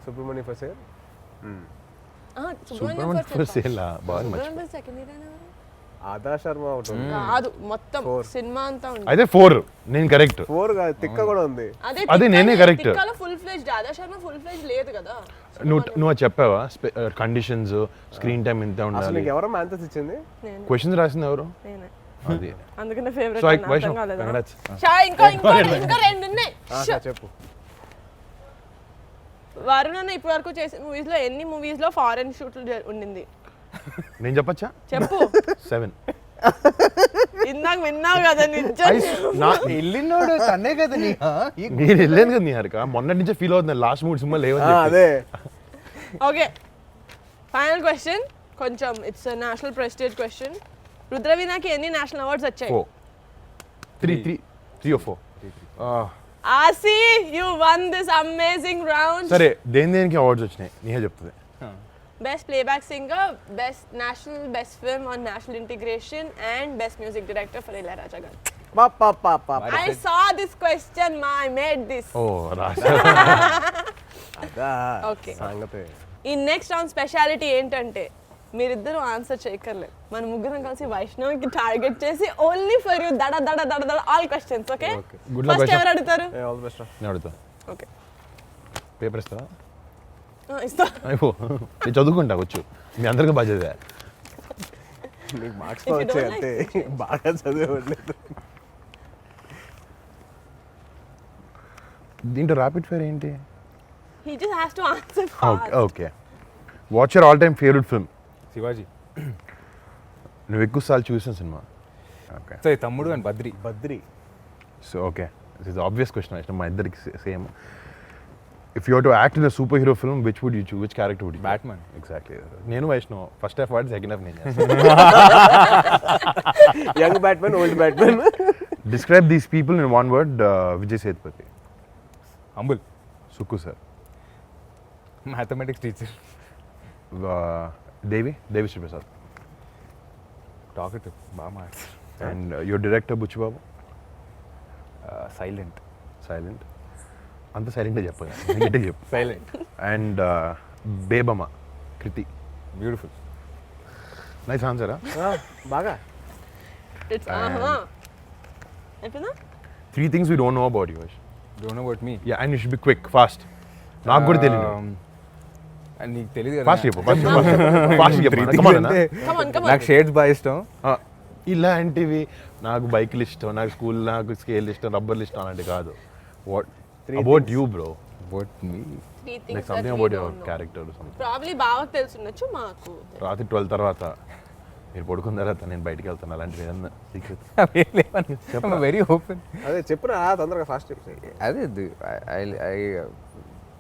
S1: సుబ్రహ్మణ్య ప్రసాద్.
S3: సుబ్రహ్మణ్య ప్రసేలా బాగా మర్చిపోయాను.
S2: సెకండ్ హీరోయిన్
S1: ఆదా శర్మ ఒకటి ఉంది.
S2: కాదు మొత్తం సినిమా అంతా ఉంది.
S3: అయితే 4 నేను కరెక్ట్
S1: 4 కాదు, తిక్క కూడా ఉంది.
S3: అదే నేనే correct.
S2: తిక్కలో ఫుల్ ఫ్లెజ్డ్ ఆదా శర్మ ఫుల్ ఫ్లెజ్డ్ లేదు కదా.
S3: నువ్వు అది చెప్పావా కండిషన్స్ స్క్రీన్ టైం ఎంత
S1: అసలు
S3: ఉండాలి
S1: నీకు ఎవరో ఆన్సర్స్ ఇచ్చింది?
S2: నేను
S3: క్వశ్చన్స్ రాసింది ఎవరు
S2: నేనే
S3: అది
S2: అందుకనే
S3: సో
S2: ఫేవరెట్
S3: ఐ
S2: అర్థం
S3: వైష్ణవ్
S2: కాలేదా?
S3: కంగ్రాట్స్
S2: షా ఇంకా రెండు ఉన్నాయి.
S1: చెప్పు.
S2: వరుణ్ అన్న ఇప్పటి వరకు చేసిన మూవీస్ లో ఎన్ని మూవీస్ లో ఫారెన్ షూట్లు ఉండింది?
S3: నేను చెప్పచ్చా
S2: చెప్పు.
S3: 7
S2: ఇందాక విన్నావు కదా నిజం.
S4: వెళ్ళినోడు తనే కదా నీ
S3: నేను వెళ్ళాను కదా నీ హరిక మొన్నటి నుంచే ఫీల్ అవుతుంది లాస్ట్ 3 సినిమా లేవని
S1: అదే
S2: ఓకే ఫైనల్ క్వశ్చన్ కొంచెం ఇట్స్ నేషనల్ ప్రెస్టీజ్ క్వశ్చన్. రుద్రవీణకి ఎన్ని నేషనల్ అవార్డ్స్ వచ్చాయి?
S3: 3 or 4
S2: Aasi you won this amazing round.
S3: సరే దేనికి అవార్డ్స్ వచ్చినాయి నీహే చెప్తుంది.
S2: Best playback singer, best national best film on national integration and best music director for Ilaiyaraaja garu. I saw this question, I made this.
S3: ఓ రాజా
S1: అదా
S2: Okay.
S1: సంగతే.
S2: ఈ next round speciality ఏంటంటే మీరిద్దరూ ఆన్సర్ చేయక్కర్లేదు. మన ముగ్గురం కలిసి వైష్ణవ్కి టార్గెట్ చేసి ఓన్లీ ఫర్ యూ దడ దడ దడ దడ all questions. Okay
S3: Good luck,
S2: first
S3: Vaishnav.
S2: ఎవరు అడుగుతారు?
S1: All the best.
S3: నేను అడుగుతా
S2: ఓకే
S3: పేపర్ ఇస్తావా
S2: ఇస్తా.
S3: అయిపో నేను చదువుకుంటా వచ్చు మీ అందరికీ బాధ్యత
S1: నీకు మార్క్స్
S2: If you don't
S1: వచ్చాయి
S2: like
S1: అంతే, బాగా చదివేవాళ్ళలేదు.
S3: దీంట్లో ర్యాపిడ్ ఫైర్ ఏంటి?
S2: He just has to answer fast.
S3: Okay what's your all time favourite film?
S4: Shivaji
S3: నువ్వు ఎక్కువ సార్లు చూసిన cinema? Okay
S4: so Thammudu and Badri
S1: Badri.
S3: So okay this is obvious question మా ఇద్దరికి same. If you to act in a super hero film which would you which character would you?
S4: Batman.
S3: Exactly. నేను Vaishnav first half వాడి second half నేను
S1: young Batman, old batsmen.
S3: Describe these people in one word. Vijay Sethupathi.
S4: Humble
S3: Sukku sir.
S4: Mathematics teacher
S3: Devi Sriprasad.
S4: Talkative బాగా మాట్లాడు
S3: and your director Buchibabu.
S4: Silent
S3: silent. అంత సైలెంట్గా చెప్పగా గట్టిగా చెప్పు.
S4: Silent
S3: and Bebamma Krithi.
S4: Beautiful
S3: nice ఆన్సరా?
S1: బాగా.
S2: It's అయిపోయిందా?
S3: 3 things we don't know about you.
S4: Don't know about me
S3: Yeah, and you should be quick, fast. నాకు కూడా తెలియదు.
S4: నీకు తెలియదు కదా
S3: ఫాస్ట్ చెప్పు ఫాస్ట్ చెప్పు.
S2: Come on, come on.
S4: నాకు షేడ్స్ బాగా ఇష్టం.
S3: ఇలాంటివి నాకు బైక్లు ఇష్టం, నాకు స్కూల్, నాకు స్కేల్ ఇష్టం, రబ్బర్లు ఇష్టం అలాంటివి కాదు. What about you bro?
S4: About me
S2: 3 things
S3: like
S2: that
S3: something
S2: we
S3: about
S2: don't
S3: your
S2: know.
S3: Character something.
S2: Probably బావకు తెలుసుండొచ్చు, మాకు
S3: రాత్రి 12 తర్వాత మీరు పడుకున్న తర్వాత నేను బయటికి వెళ్తాను అలాంటివి ఏదన్నా సీక్రెట్.
S4: Very open.
S1: అదే చెప్పురా తొందరగా ఫాస్ట్ చెప్పు.
S4: అదే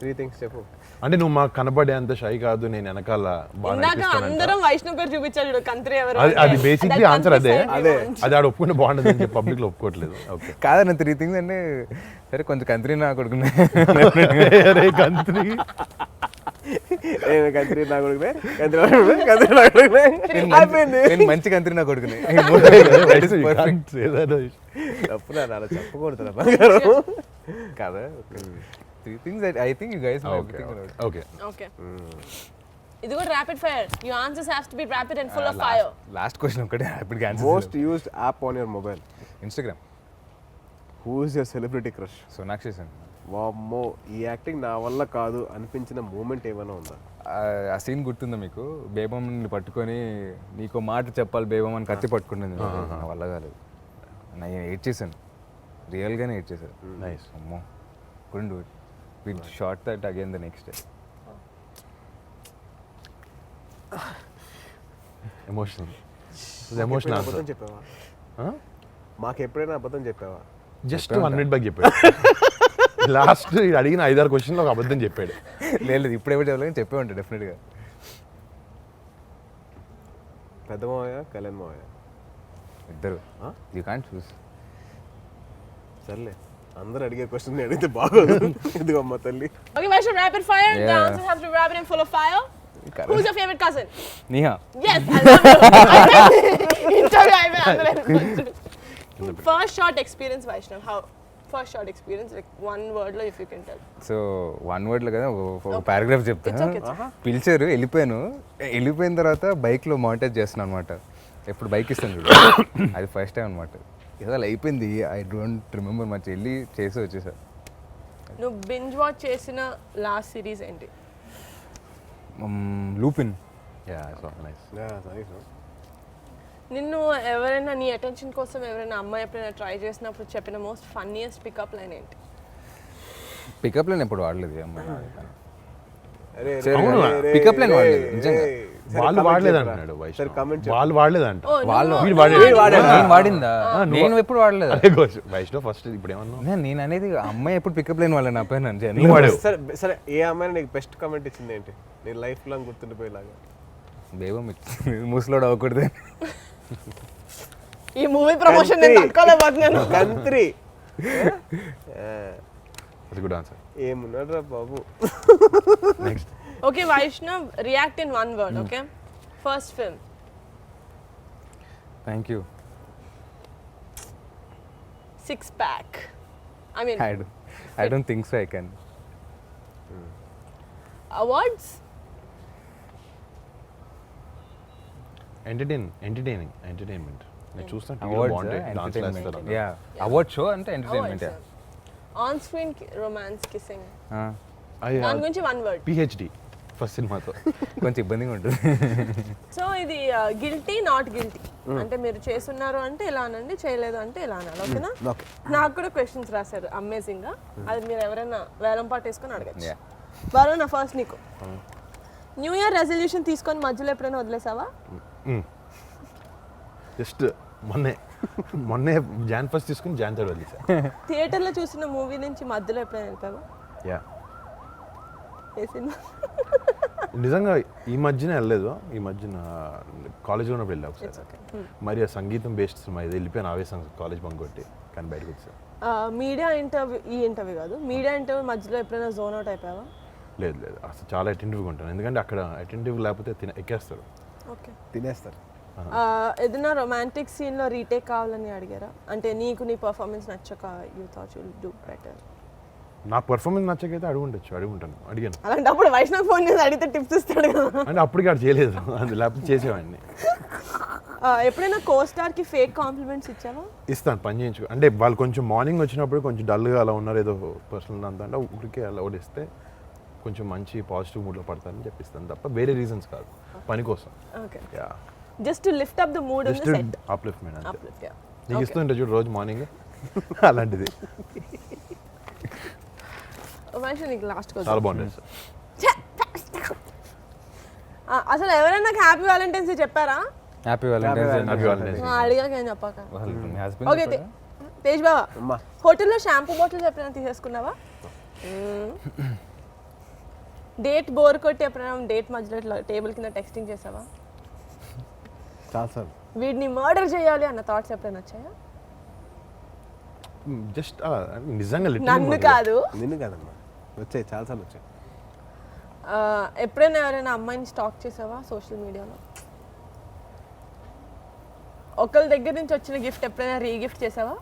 S1: 3 things చెప్పు.
S3: అంటే నువ్వు మాకు కనపడే అంత షై కాదు, నేను వెనకాల బాగా
S2: ఇందాక
S3: అనిపిస్తానంట.
S2: అందరం వైష్ణవ్ గారు చూపించాడు కంత్రి ఎవరు
S3: అది బేసిక్లీ ఆన్సర్ అదే.
S1: అదే.
S3: అది ఆడ ఒప్పుకుంటే బాగుంటుంది, పబ్లిక్ లో ఒప్పుకోవట్లేదు. ఓకే
S4: కాదన్న 3 things అంటే సరే కొంచెం కంత్రి నా కొడుకునే
S3: కంత్రి
S1: కంత్రి నా కొడుకునే, కంత్రి నా కొడుకునే. అయిపోయింది.
S4: నేను మంచి కంత్రి నా కొడుకునే.
S3: ఏదైనా
S1: తప్పు నాన్న, అలా చెప్పకూడదు రా బంగారం.
S4: కదా 3 things that I think you guys know everything about.
S3: Okay
S2: okay ఇది కూడా rapid fire. Your answers have to be rapid and full of fire.
S4: Last question ఒకటే ఇప్పుడు answer.
S1: Most used app on your mobile.
S4: Instagram.
S1: Who is your celebrity crush?
S4: Sonakshi Sen.
S1: వామ్మో, ఈ acting నా వల్ల కాదు అనిపించిన మూమెంట్ ఏమైనా ఉందా?
S4: ఆ సీన్ గుర్తుందా మీకు? బేబమ్ని పట్టుకొని నీకు మాట చెప్పాలి బేబమ్ అని కత్తి పట్టుకున్నది. నా వల్ల కాలేదు, నేను ఎయిట్ చేశాను, రియల్గానే ఎయిట్ చేశాను.
S3: నైస్.
S4: అమ్మో, couldn't do it. We shot that again the next day.
S3: Emotional
S1: ఎప్పుడైనా
S3: ఆన్సర్.
S1: అబద్ధం చెప్పావా? మాకు ఎప్పుడైనా అబద్ధం చెప్పావా?
S3: జస్ట్ 1 minute బ్యాక్ చెప్పాడు. లాస్ట్ అడిగిన 5-6 క్వశ్చన్లో ఒక అబద్ధం చెప్పాడు.
S4: లేదు ఇప్పుడు ఎవరు చెప్పలేదు, చెప్పే ఉంటాడు డెఫినెట్గా.
S1: పెద్ద మావయ్య, కళ్యాణ్ మావయ్య
S4: ఇద్దరు. యూ కాంట్ చూస్.
S1: సర్లే, అందరూ అడిగే క్వశ్చన్ అడిగితే బాగోదు. ఎందుకు అమ్మ తల్లి?
S2: Okay, why should rapid fire? The
S4: Yeah.
S2: answers have to be rapid and full of fire. Who's your favorite cousin?
S4: Neha.
S2: Yes, I love you. Interview అయిపోయి. First shot experience, Vaishnav. How? First shot experience, like one word lo if you can tell.
S4: So 1 wordలో కదా ఒక paragraph చెప్తా.
S2: It's okay, it's okay.
S4: పిలిచారు, వెళ్ళిపోయిన తర్వాత బైక్లో monitor చేస్తున్నాను అనమాట. ఎప్పుడు బైక్ ఇస్తాను చూడు, అది ఫస్ట్ టైం అనమాట. ఏదో అలా అయిపోయింది, ఐ డోంట్ రిమెంబర్ మచ్. వెళ్ళి చేసి వచ్చేసా.
S2: నువ్వు బింజ్ వాచ్ చేసిన లాస్ట్ సిరీస్ ఏంటి?
S4: లూపిన్.
S3: Yeah, so nice.
S2: నిన్ను ఎవరైనా నీ అటెన్షన్ కోసం ఎవరైనా అమ్మాయి ఎప్పుడైనా ట్రై చేసినప్పుడు చెప్పిన మోస్ట్ ఫన్నీయెస్ట్ పికప్ లైన్ ఏంటి?
S4: పికప్ లైన్ ఎప్పుడు వాడలేదు అమ్మాయి.
S1: అరే,
S4: సరే,
S3: అవును,
S4: పికప్ లైన్ వాడలేదు నిజంగా.
S3: వాళ్ళు వాడలేదు అంటున్నాడు
S1: సరే,
S3: వైష్ణవ్.
S1: comment
S3: వాళ్ళు వాడలేదంట.
S2: Oh,
S4: వాళ్ళు
S3: వీడు వాడాడు.
S4: నేను వాడిందా? నేను ఎప్పుడు వాడలేదు.
S3: అదే వైష్ణవ్ ఫస్ట్ ఇప్పుడు ఏమన్నా
S4: నేను అనేది అమ్మాయి ఎప్పుడు పికప్ లైన్ వాళ్ళ నా పైన
S3: నువ్వు వాడావు.
S1: సరే సరే, ఏ అమ్మాయి నీకు బెస్ట్ కామెంట్ ఇచ్చింది ఏంటి? నీ లైఫ్ లాంగ్ గుర్తుండిపోయేలాగా.
S4: బేబం ముసలోడు అవ్వకూడదు.
S2: ఈ మూవీ ప్రమోషన్ నేను తట్టుకోలేకపోతున్నాను.
S1: కంత్రి
S3: గుడ్ ఆన్సర్.
S1: ఏమున్నాడు రా బాబు.
S3: Next.
S2: Okay, Vaishnav, react in one word, okay? First film.
S4: Thank you.
S2: Six pack. I mean,
S4: I don't think so I can.
S2: awards?
S3: Entertainment. నేను చూస్తాను టీవీలో
S4: Awards,
S3: బాగుంటాయి, డాన్స్
S4: entertainment.
S3: చేస్తారు.
S4: Yeah. Award show అంటే entertainment.
S2: Awards. On-screen romance kissing.
S3: అయ్యా,
S2: దాని గురించి one word.
S3: PhD first సినిమాతో.
S4: కొంచెం ఇబ్బందిగా ఉంటుంది.
S2: సో ఇది గిల్టీ నాట్ గిల్టీ అంటే మీరు చేస్తున్నారు అంటే ఇలా అనండి, చేయలేదు అంటే ఇలా అనాలి, ఓకేనా?
S1: ఓకే.
S2: నాకు కూడా క్వశ్చన్స్ రాశారు అమేజింగ్ గా. అది మీరు ఎవరైనా వేలం పాట వేసుకొని అడగచ్చు.
S4: Yeah.
S2: బాగా నా ఫస్ట్ నీకు న్యూ ఇయర్ రెజల్యూషన్ తీసుకొని మధ్యలో ఎప్పుడైనా వదిలేసావా?
S3: జస్ట్ మొన్నే జాన్ ఫస్ట్ తీసుకుని జాన్ థర్డ్ వదిలేసా.
S2: థియేటర్లో చూసిన మూవీ నుంచి మధ్యలో ఎప్పుడైనా వెళ్ళిపోయావా?
S3: యా,
S2: ఏ సినిమా?
S3: నిజంగా ఈ మధ్యన వెళ్ళలేదు. ఈ మధ్యన కాలేజ్లో ఉన్నప్పుడు వెళ్ళా ఒకసారి. మరి ఆ సంగీతం బేస్డ్ సినిమా ఇది, వెళ్ళిపోయాను ఆవేశం కాలేజ్ బంక్ కొట్టి, కానీ బయటకు వచ్చా.
S2: మీడియా ఇంటర్వ్యూ, ఈ ఇంటర్వ్యూ కాదు, మీడియా ఇంటర్వ్యూ మధ్యలో ఎప్పుడైనా జోన్ అవుట్ అయిపోయావా?
S3: లేదు అసలు చాలా అటెంటివ్గా ఉంటాను, ఎందుకంటే అక్కడ అటెంటివ్ లేకపోతే ఎక్కేస్తారు,
S2: ఓకే,
S1: తినేస్తారు.
S2: ఏదైనా రొమాంటిక్ సీన్లో రీటేక్ కావాలని అడిగారా? అంటే నీకు నీ పర్ఫార్మెన్స్ నచ్చక you thought you will do better.
S3: నా పర్ఫార్మెన్స్ నచ్చకైతే అడుగుంటాను. అడిగాను.
S2: అలాంటప్పుడు వైష్ణవ్ ఫోన్ చేసి అడిగితే టిప్స్ ఇస్తాడు కదా.
S3: అంటే అప్పటికి అక్కడ చేయలేదు, అది లేకపోతే చేసేవాడిని.
S2: ఎప్పుడైనా కోస్టార్కి ఫేక్ కాంప్లిమెంట్స్ ఇచ్చావా?
S3: ఇస్తాను, పని చేయించుకో. అంటే వాళ్ళు కొంచెం మార్నింగ్ వచ్చినప్పుడు కొంచెం డల్గా అలా ఉన్నారు, ఏదో పర్సనల్ అంతా అంటే ఊరికే అలా ఓడిస్తే కొంచెం మంచి పాజిటివ్ మూడ్లో పడతారని చెప్పిస్తాను తప్ప వేరే రీజన్స్ కాదు, పని కోసం.
S2: Okay,
S3: yeah,
S2: just to lift up the mood in the set.
S3: Upliftment అంతే.
S2: Uplift, yeah.
S3: నీకు ఇస్తుంటే చూడు రోజు మార్నింగ్ అలాంటిది
S2: వైష్ణవ్ నీకు లాస్ట్
S3: చాలా బాగుంటుంది సార్.
S2: అసలు ఎవరైనా నాకు హ్యాపీ వ్యాలంటైన్స్ డే చెప్పారా?
S4: Happy Valentine's
S3: Happy Valentine's Day.
S2: అడిగాక ఏం చెప్పాక.
S4: హస్బెండ్.
S2: ఓకే, తేజ్ బావా,
S1: అమ్మా,
S2: హోటల్లో షాంపూ బాటిల్స్ ఎప్పుడైనా తీసేసుకున్నావా? డేట్ బోర్ కొట్టి ఎప్పుడైనా డేట్ మధ్యలో ఇట్లా టేబుల్ కింద టెక్స్టింగ్ చేసావా?
S1: చాలా సార్.
S2: వీడిని మర్డర్ చేయాలి అన్న థాట్స్ ఎప్పుడైనా వచ్చాయా?
S3: జస్ట్ నిజంగా
S2: నన్ను కాదు,
S1: నిన్ను కాదమ్మా, వచ్చాయి, చాలాసార్లు వచ్చాయి.
S2: ఎప్పుడైనా ఎవరైనా అమ్మాయిని స్టాక్ చేసావా సోషల్ మీడియాలో? ఒకళ్ళ దగ్గర నుంచి వచ్చిన గిఫ్ట్ ఎప్పుడైనా రీగిఫ్ట్ చేసావా?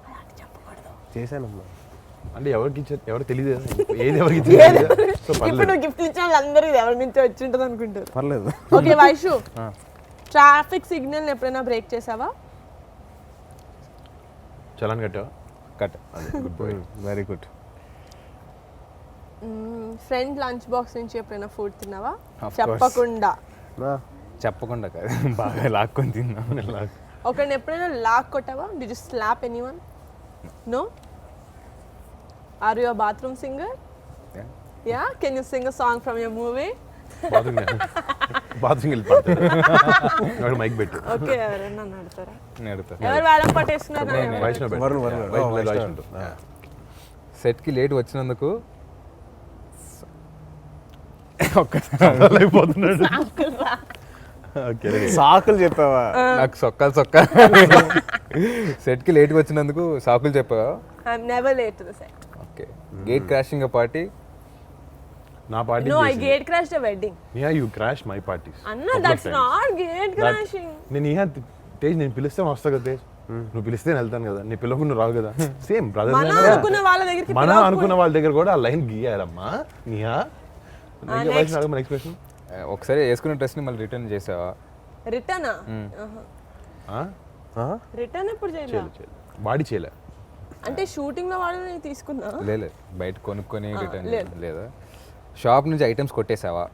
S2: అలాంటి చెప్పకూడదు.
S1: చేశానమ్మా.
S3: అంటే ఎవరికి ఇచ్చారు ఎవరు తెలియదు ఏది ఎవరికి ఇచ్చారు సో
S2: ఇప్పుడు నువ్వు గిఫ్ట్ ఇచ్చిన వాళ్ళందరూ ఎవరి నుంచి వచ్చి ఉంటుంది అనుకుంటారు.
S1: పర్లేదు.
S2: ఓకే వైషు, ట్రాఫిక్ సిగ్నల్ ఎప్పుడైనా బ్రేక్ చేసావా?
S3: చలాన్ కట్టావా?
S4: కట్
S3: good boy.
S1: Very good.
S2: Friend lunch box నుంచి ఎప్పుడైనా ఫుడ్ తిన్నావా?
S4: Of course.
S2: చెప్పకుండా.
S4: చెప్పకుండా కాదు, బాగా లాక్కొని తిన్నాను.
S2: ఒకరిని ఎప్పుడైనా లాక్ కొట్టావా? Did you slap anyone? No? Are you a bathroom singer? Yeah? Can you sing a song from your movie?
S3: Bathroom వెళ్ళి పడతాడు మైక్ పెట్టి.
S2: ఓకే, ఎవరైనా నడతారా?
S4: నేడుతా
S2: ఎవరు వేలం పట్టేస్తున్నారు?
S3: వైష్ణవ్
S4: సెట్కి లేట్ వచ్చినందుకు
S3: అయిపోతున్నాడు.
S1: సాకులు చెప్పావా?
S4: నాకు సొక్కాలు సెట్కి లేట్గా వచ్చినందుకు సాకులు చెప్పావా?
S2: I'm never late to the set.
S4: Okay. Gate crashing party.
S3: నా party
S2: No, I gate crashed a wedding.
S3: Yeah, you crashed my parties.
S2: Anna, that's not gate crashing.
S3: నేను తేజ్ నేను పిలిస్తే వస్తా కదా తేజ్, నువ్వు పిలిస్తే నేను వెళ్తాను కదా, నీ పిల్లకు నువ్వు రావు కదా. సేమ్ బ్రదర్
S2: మనం అనుకున్న వాళ్ళ దగ్గరికి
S3: మనం అనుకున్న వాళ్ళ దగ్గర కూడా ఆ లైన్ గీయాలమ్మా. Niha next question.
S4: ఒకసారి వేసుకున్న డ్రెస్ని మళ్ళీ రిటర్న్ చేసావా?
S2: రిటర్నా? రిటర్న్ ఎప్పుడు చేయలే.
S3: బాడీ చేయలే
S2: అంటే షూటింగ్ లో వాడని తీసుకున్నా?
S4: లేదు, బయట కొనుక్కొని రిటర్న్ లేదా? షాప్ నుంచి ఐటమ్స్ కొట్టేసావా?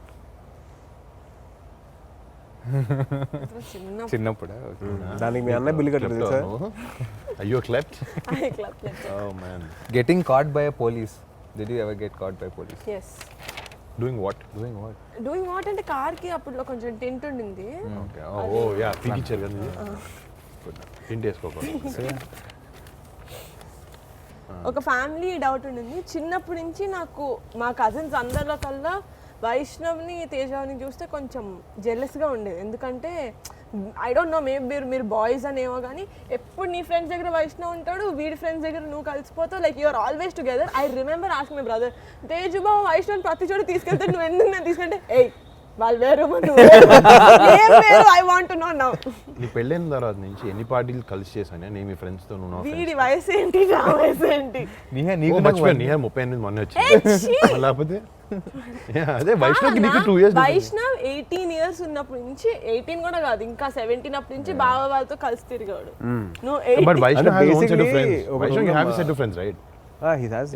S4: చిన్నప్పుడు.
S1: దానికి మీ అన్న బిల్లు కట్టలేదు సార్.
S3: అయ్యో క్లెప్ట్.
S2: I clapped like that.
S3: Oh man.
S4: Getting cot by a police. Did you ever get caught by police?
S2: Yes.
S3: Doing what?
S2: Doing what అంటే కార్ కి అప్పుడు కొంచెం టెంట్ ఉండింది.
S3: Okay. Oh yeah, పీకిచ్చారు కదా. టింట్ వేసుకోకూడదు.
S2: ఒక ఫ్యామిలీ డౌట్ ఉండింది చిన్నప్పటి నుంచి నాకు. మా కజిన్స్ అందరిలో కల్లా వైష్ణవ్ని తేజాని చూస్తే కొంచెం జెలస్గా ఉండేది. ఎందుకంటే ఐ డోంట్ నో, మేబీ మీరు బాయ్స్ అనేమో కానీ ఎప్పుడు నీ ఫ్రెండ్స్ దగ్గర వైష్ణవ్ ఉంటాడు, వీడి ఫ్రెండ్స్ దగ్గర నువ్వు కలిసిపోతావు, like you're always together. I remember ask my brother, Teju బాబు వైష్ణవ్ ప్రతి చోట తీసుకెళ్తాడు, నువ్వు ఎందుకు నేను తీసుకుంటే ఏయ్ వాళ్ళు వేరు I want to no now.
S3: నీ పెళ్ళైన తర్వాత నుంచి ఎన్ని పార్టీలు కలిసి చేశాను నేను మీ ఫ్రెండ్స్తో? నువ్వు
S2: వీడి వయసు ఏంటి, నా వయసు ఏంటి?
S3: నీకు మర్చిపోయాను. నీహ 38 మొన్న వచ్చింది. లేకపోతే అదే వైష్ణవ్కి నీకు 2 years.
S2: వైష్ణవ్ 18 years ఉన్నప్పటి నుంచి, 18 కూడా కాదు ఇంకా 17 అప్పటి నుంచి బావ వాళ్ళతో కలిసి తిరిగాడు. నువ్వు
S3: But Vaishnav has own set of
S1: basically
S3: friends.
S1: ఒక
S3: Vaishnav you have a
S1: కుటుంబం-
S3: set of friends, right?
S1: he has.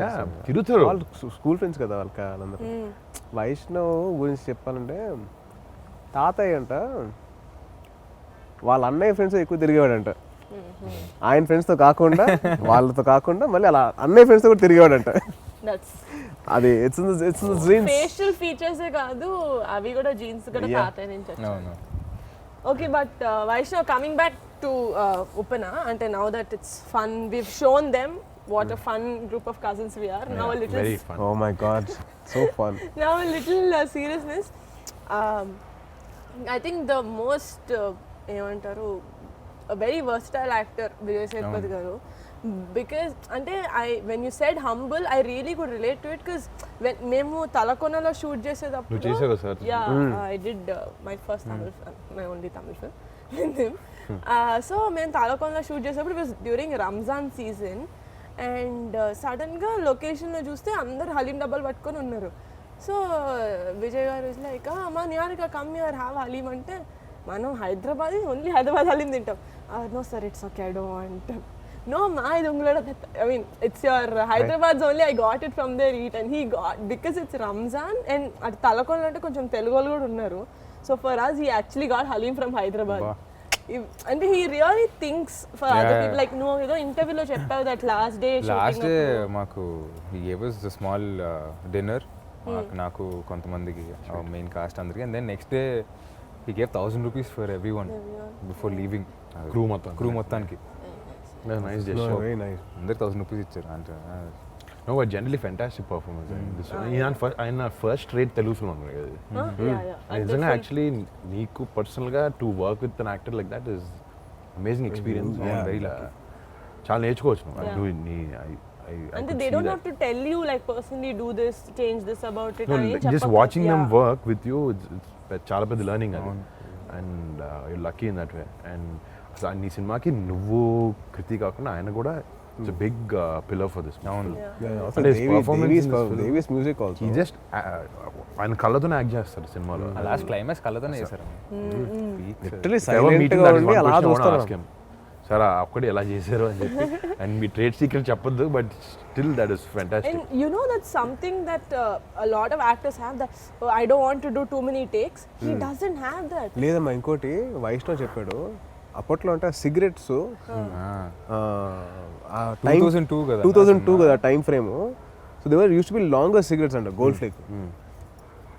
S3: తిరుగుతారు.
S1: వాళ్ళు స్కూల్ ఫ్రెండ్స్ కదా వాళ్ళందరూ. వైష్ణవ్ గురించి చెప్పాలంటే తాతయ్య అంట వాళ్ళ అన్నయ్య ఫ్రెండ్స్ ఎక్కువ తిరిగేవాడంట. ఆయన ఫ్రెండ్స్తో కాకుండా వాళ్ళతో కాకుండా మళ్ళీ అలా అన్నయ్య ఫ్రెండ్స్తో కూడా తిరిగేవాడంట. అది
S2: ఫేషియల్ ఫీచర్స్ కాదు, అవి కూడా జీన్స్ కూడా తాతయ్య నుంచి వచ్చాయి. Okay, but Vaishnav coming back to Upana, అంటే now that it's fun, we've shown them what a fun group of cousins we are. Now a little
S3: Very fun.
S1: Oh my god, so fun.
S2: Now a little seriousness. I think the most ఏమంటారు a very versatile actor Vijay Sethupathi garu, because అంటే when you said humble, I really could relate to it, because when మేము తలకొనలో shoot చేసేటప్పుడు
S3: నువ్వు చేసావు sir?
S2: I did my first Tamil film, my only Tamil film with him. So మేము తలకొనలో shoot చేసేటప్పుడు it was during Ramzan season, and సడన్గా లొకేషన్లో చూస్తే అందరు హలీం డబ్బాలు పట్టుకొని ఉన్నారు. సో విజయ్ గారు ఇస్ లైక్ అమ్మా Niharika come here have haleem అంటే, మనం హైదరాబాద్ ఓన్లీ హైదరాబాద్ హలీం తింటాం. No sir it's okay, I don't want. No మా ఇది ఉంగళ, I mean it's your Hyderabad only, I got it from there eat. And he got, because it's Ramzan and అది తలకొండ అంటే కొంచెం తెలుగు వాళ్ళు కూడా ఉన్నారు. So for us he actually got haleem from Hyderabad. అంటే he really thinks for other people. Like నువ్వు ఏదో ఇంటర్వ్యూలో చెప్పావు దట్ లాస్ట్ డే
S4: మాకు he gave us a small dinner, నాకు కొంతమందికి మెయిన్ కాస్ట్ అందరికి. And then next day he gave 1000 rupees for everyone before leaving. Crew మొత్తానికి
S3: నైస్ జెస్చర్.
S1: Very nice.
S4: అందరికి 1000 rupees ఇచ్చారు. అంటే
S3: No, but generally fantastic performance. ఆయన first rate Telugu film అన్నారు కదా. నిజంగా యాక్చువల్లీ నీకు పర్సనల్గా to work with an actor like that is amazing experience. Very lucky. చాలా నేర్చుకోవచ్చు.
S2: అంటే they don't have to tell you like personally do this, change this about it.
S3: Just watching them work with you, చాలా పెద్ద learning అది. And you lucky in that way. And అసలు నీ సినిమాకి నువ్వు కృతి కాకుండా ఆయన కూడా it's big pillar for this.
S4: అవును.
S3: అంటే his performance in this film,
S1: Devi's music also.
S3: he just ఆయన కళ్ళతోనే యాక్ట్ చేస్తారు సినిమాలో.
S4: లాస్ట్ క్లైమాక్స్ కళ్ళతోనే చేశారు.
S1: Literally
S3: If ever
S1: silent
S3: meeting
S1: గా
S3: that is
S1: ఉండి
S3: one
S1: అలా
S3: question I wanna
S1: చూస్తారు.
S3: ask him. సార్ ఒక్కటి ఎలా చేశారు అని చెప్పి. అండ్ మీ ట్రేడ్ సీక్రెట్ చెప్పొద్దు, but still that is fantastic.
S2: And you know that's something that a lot of actors have, that I don't want to do too many takes. He doesn't have that.
S1: లేదమ్మా ఇంకోటి వైష్ణవ్ చెప్పాడు అప్పట్లో అంటే cigarettes
S4: 2002 కదా.
S1: 2002 కదా time frame. So they were use to be longer cigarettes అంట Gold Flake.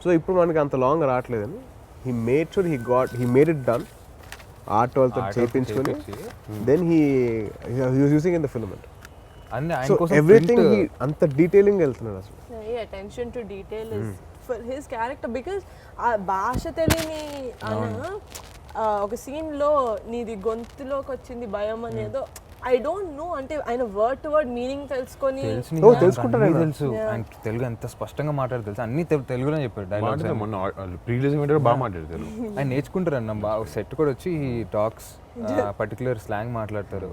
S1: So ఇప్పుడు మనకి అంత లాంగ్ రావట్లేదని he made sure he made it done art వాళ్ళతో చేయించుకొని then he using in the film.
S4: అన్ని ఆయన
S1: సో
S4: కోసం
S1: ఎవ్రీథింగ్ అంత డీటెయిలింగ్ వెళ్తున్నాడు అసలు.
S2: Attention to detail is for his character, because ఆ భాష తెలియని ఒక scene లో నీది గొంతులోకి వచ్చింది భయం అనేదో ఐ డోంట్ నో, అంటే ఆయన వర్డ్ టు వర్డ్ మీనింగ్ తెలుసుకొని
S1: తెలుసుకుంటారు ఆయన.
S4: తెలుసు ఆయన తెలుగు ఎంత స్పష్టంగా మాట్లాడు తెలుసు, అన్ని తెలుగులో చెప్పాడు డైలాగ్స్.
S3: మొన్న ప్రీవియస్ బాగా మాట్లాడతారు.
S4: ఆయన నేర్చుకుంటారు అన్న బాగా. సెట్ కూడా వచ్చి టాక్స్ పర్టికులర్ స్లాంగ్ మాట్లాడతారు.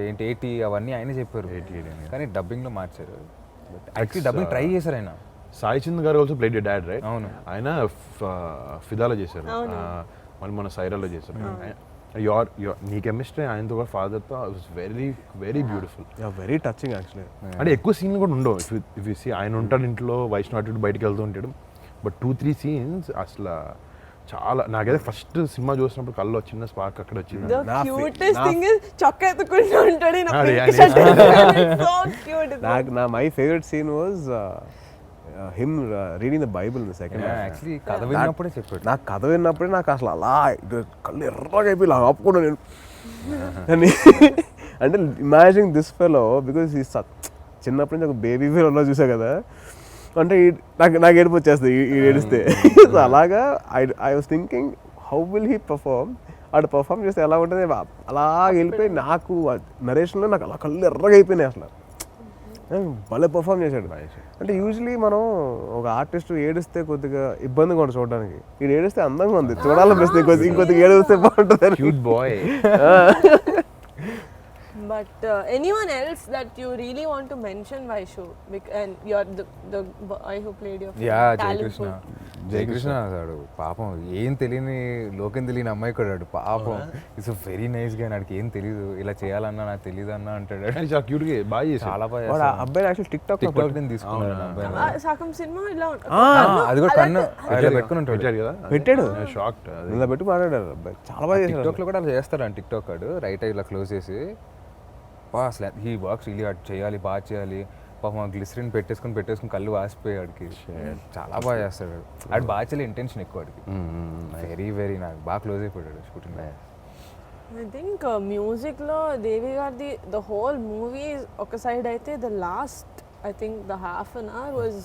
S4: ఏంటి ఏటి అవన్నీ ఆయనే చెప్పారు, కానీ డబ్బింగ్ లో మార్చారు. యాక్చువల్లీ డబ్బింగ్ ట్రై చేశారు ఆయన.
S3: సాయి చంద్ గారు ఆల్సో ప్లేడ్ డాడ్ రైట్.
S4: అవును.
S3: ఆయన ఫిదాలో చేశారు, మళ్ళీ మన సైరాలో చేశారు. నీ కెమిస్ట్రీ ఆయనతో కూడా ఫాదర్తో was very very beautiful,
S1: very touching actually.
S3: అంటే ఎక్కువ సీన్లు కూడా ఉండవు. ఇఫ్ యూ సీ ఆయన ఉంటాడు ఇంట్లో, వైష్ణవ్ అటు బయటకు వెళ్తూ ఉంటాడు, బట్ 2-3 సీన్స్ అసలు చాలా నాకైతే ఫస్ట్ సినిమా చూసినప్పుడు కళ్ళు చిన్న స్పార్క్ అక్కడ వచ్చింది.
S2: the cutest thing is చొక్కా ఎత్తుకుంటూ ఉంటాడు ఈయన
S3: అదే,
S2: pink
S3: అదే.
S2: shirt వేసుకొని. So cute.
S1: నా my favourite scene was him reading the Bible in the second.
S4: Actually కథ విన్నప్పుడే చెప్పాడు.
S1: నాకు కథ విన్నప్పుడే నాకు అసలు అలా కళ్ళు ఎర్రగా అయిపోయి ఇలా ఆపుకున్నా నేను. అంటే ఇమాజిన్ దిస్ ఫెలో బికాస్ ఈ చిన్నప్పటి నుంచి ఒక బేబీ ఫెలో చూసా కదా, అంటే నాకు ఏడుపు వచ్చేస్తుంది ఈ ఏడిస్తే. సో అలాగా I was thinking how will he perform. అటు పర్ఫార్మ్ చేస్తే ఎలా ఉంటుంది, అలా వెళ్ళిపోయి నాకు నరేషన్లో నాకు అలా కళ్ళు ఎర్రగా అయిపోయినాయి అసలు. భలే పర్ఫామ్ చేశాడు. అంటే యూజువలీ మనం ఒక ఆర్టిస్ట్ ఏడిస్తే కొద్దిగా ఇబ్బందిగా ఉంటుంది చూడడానికి, ఇది ఏడిస్తే అందంగా ఉంది చూడాలనిపిస్తుంది, ఇంకొద్దిగా ఏడిస్తే బాగుంటుంది.
S3: Cute boy.
S2: But anyone else that you really want to mention, Vaishu, and you're the boy who played your
S4: Jayakrishna. Jayakrishna అన్నాడు పాపం, ఏం తెలియని లోకం తెలియని అమ్మాయి కూడా పాపం. ఇట్స్ వెరీ నైస్ గా, నాకు ఏం తెలియదు, ఇలా చేయాలన్నా నాకు తెలియదు అన్న అంటాడు.
S3: చాలా క్యూట్ గా బాగా చేశాడు.
S4: చాలా బాగా
S1: వాడు ఆ అబ్బాయి యాక్చువల్ టిక్ టాక్
S4: తీసుకున్నాడు అబ్బాయి.
S2: సగం సినిమా ఇలా
S4: అది కూడా కన్ను ఇలా పెట్టుకుని ఉంటాడు
S3: పెట్టాడు కదా,
S1: పెట్టాడు
S3: షాక్డ్.
S1: ఇలా పెట్టి మాట్లాడారు అబ్బాయి, చాలా బాగా
S4: టిక్
S1: చేశాడు.
S4: టాక్ లో కూడా అలా చేస్తాడు అని. టిక్ టాక్ ఆడు రైట్ ఇలా క్లోజ్ చేసి అసలు హీ వర్క్స్ రియలీ హార్డ్, చేయాలి బాగా చేయాలి. పాపం గ్లిసరిన్ పెట్టేసుకుని కళ్ళు వాసిపోయాడికి. చాలా బాగా చేస్తాడు ఆడు. బాగా చేయాలి ఇంటెన్షన్ ఎక్కువ ఆడికి. వెరీ వెరీ నాకు బాగా క్లోజ్ అయిపోయాడు షూటింగ్.
S2: ఐ థింక్ మ్యూజిక్లో దేవి గారిది ద హోల్ మూవీ ఒక సైడ్ అయితే, the last I think the half an hour was,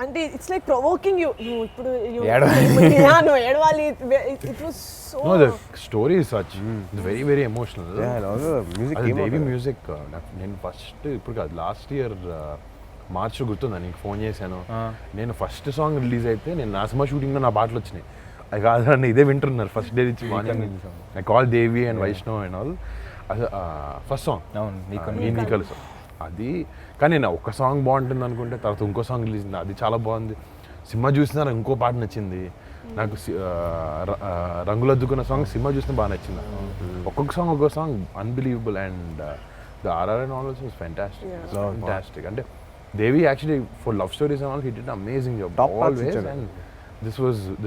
S2: అంటే ఇట్స్ లైక్ ప్రొవోకింగ్ యూ, నువ్వు ఇప్పుడు నువ్వు ఏడవాలి. It was so
S3: No, the story is such. It's very very emotional.
S1: Yeah, and also the music
S3: అది
S1: came out
S3: Devi
S1: of it.
S3: Music నేను first ఇప్పుడు కాదు, last year March గుర్తుందా నీకు ఫోన్ చేశాను. నేను ఫస్ట్ సాంగ్ రిలీజ్ అయితే నేను నా సినిమా షూటింగ్లో నా పాటలు వచ్చినాయి. అది కాదండి, ఇదే వింటున్నారు ఫస్ట్ డే నుంచి morning. I call Devi and Vaishnav and all. అది ఫస్ట్ సాంగ్ నీ కలుసు అది. కానీ నేను ఒక సాంగ్ బాగుంటుంది అనుకుంటే తర్వాత ఇంకో సాంగ్ రిలీజ్ అయింది, అది చాలా బాగుంది. సినిమా చూసినా ఇంకో పాట నచ్చింది నాకు. రంగులద్దుకున్న సాంగ్ సినిమా చూసిన బాగా నచ్చింది. ఒక్కొక్క song unbelievable. And the RR and all was fantastic. అంటే Devi actually for love stories and all he did amazing job always. And this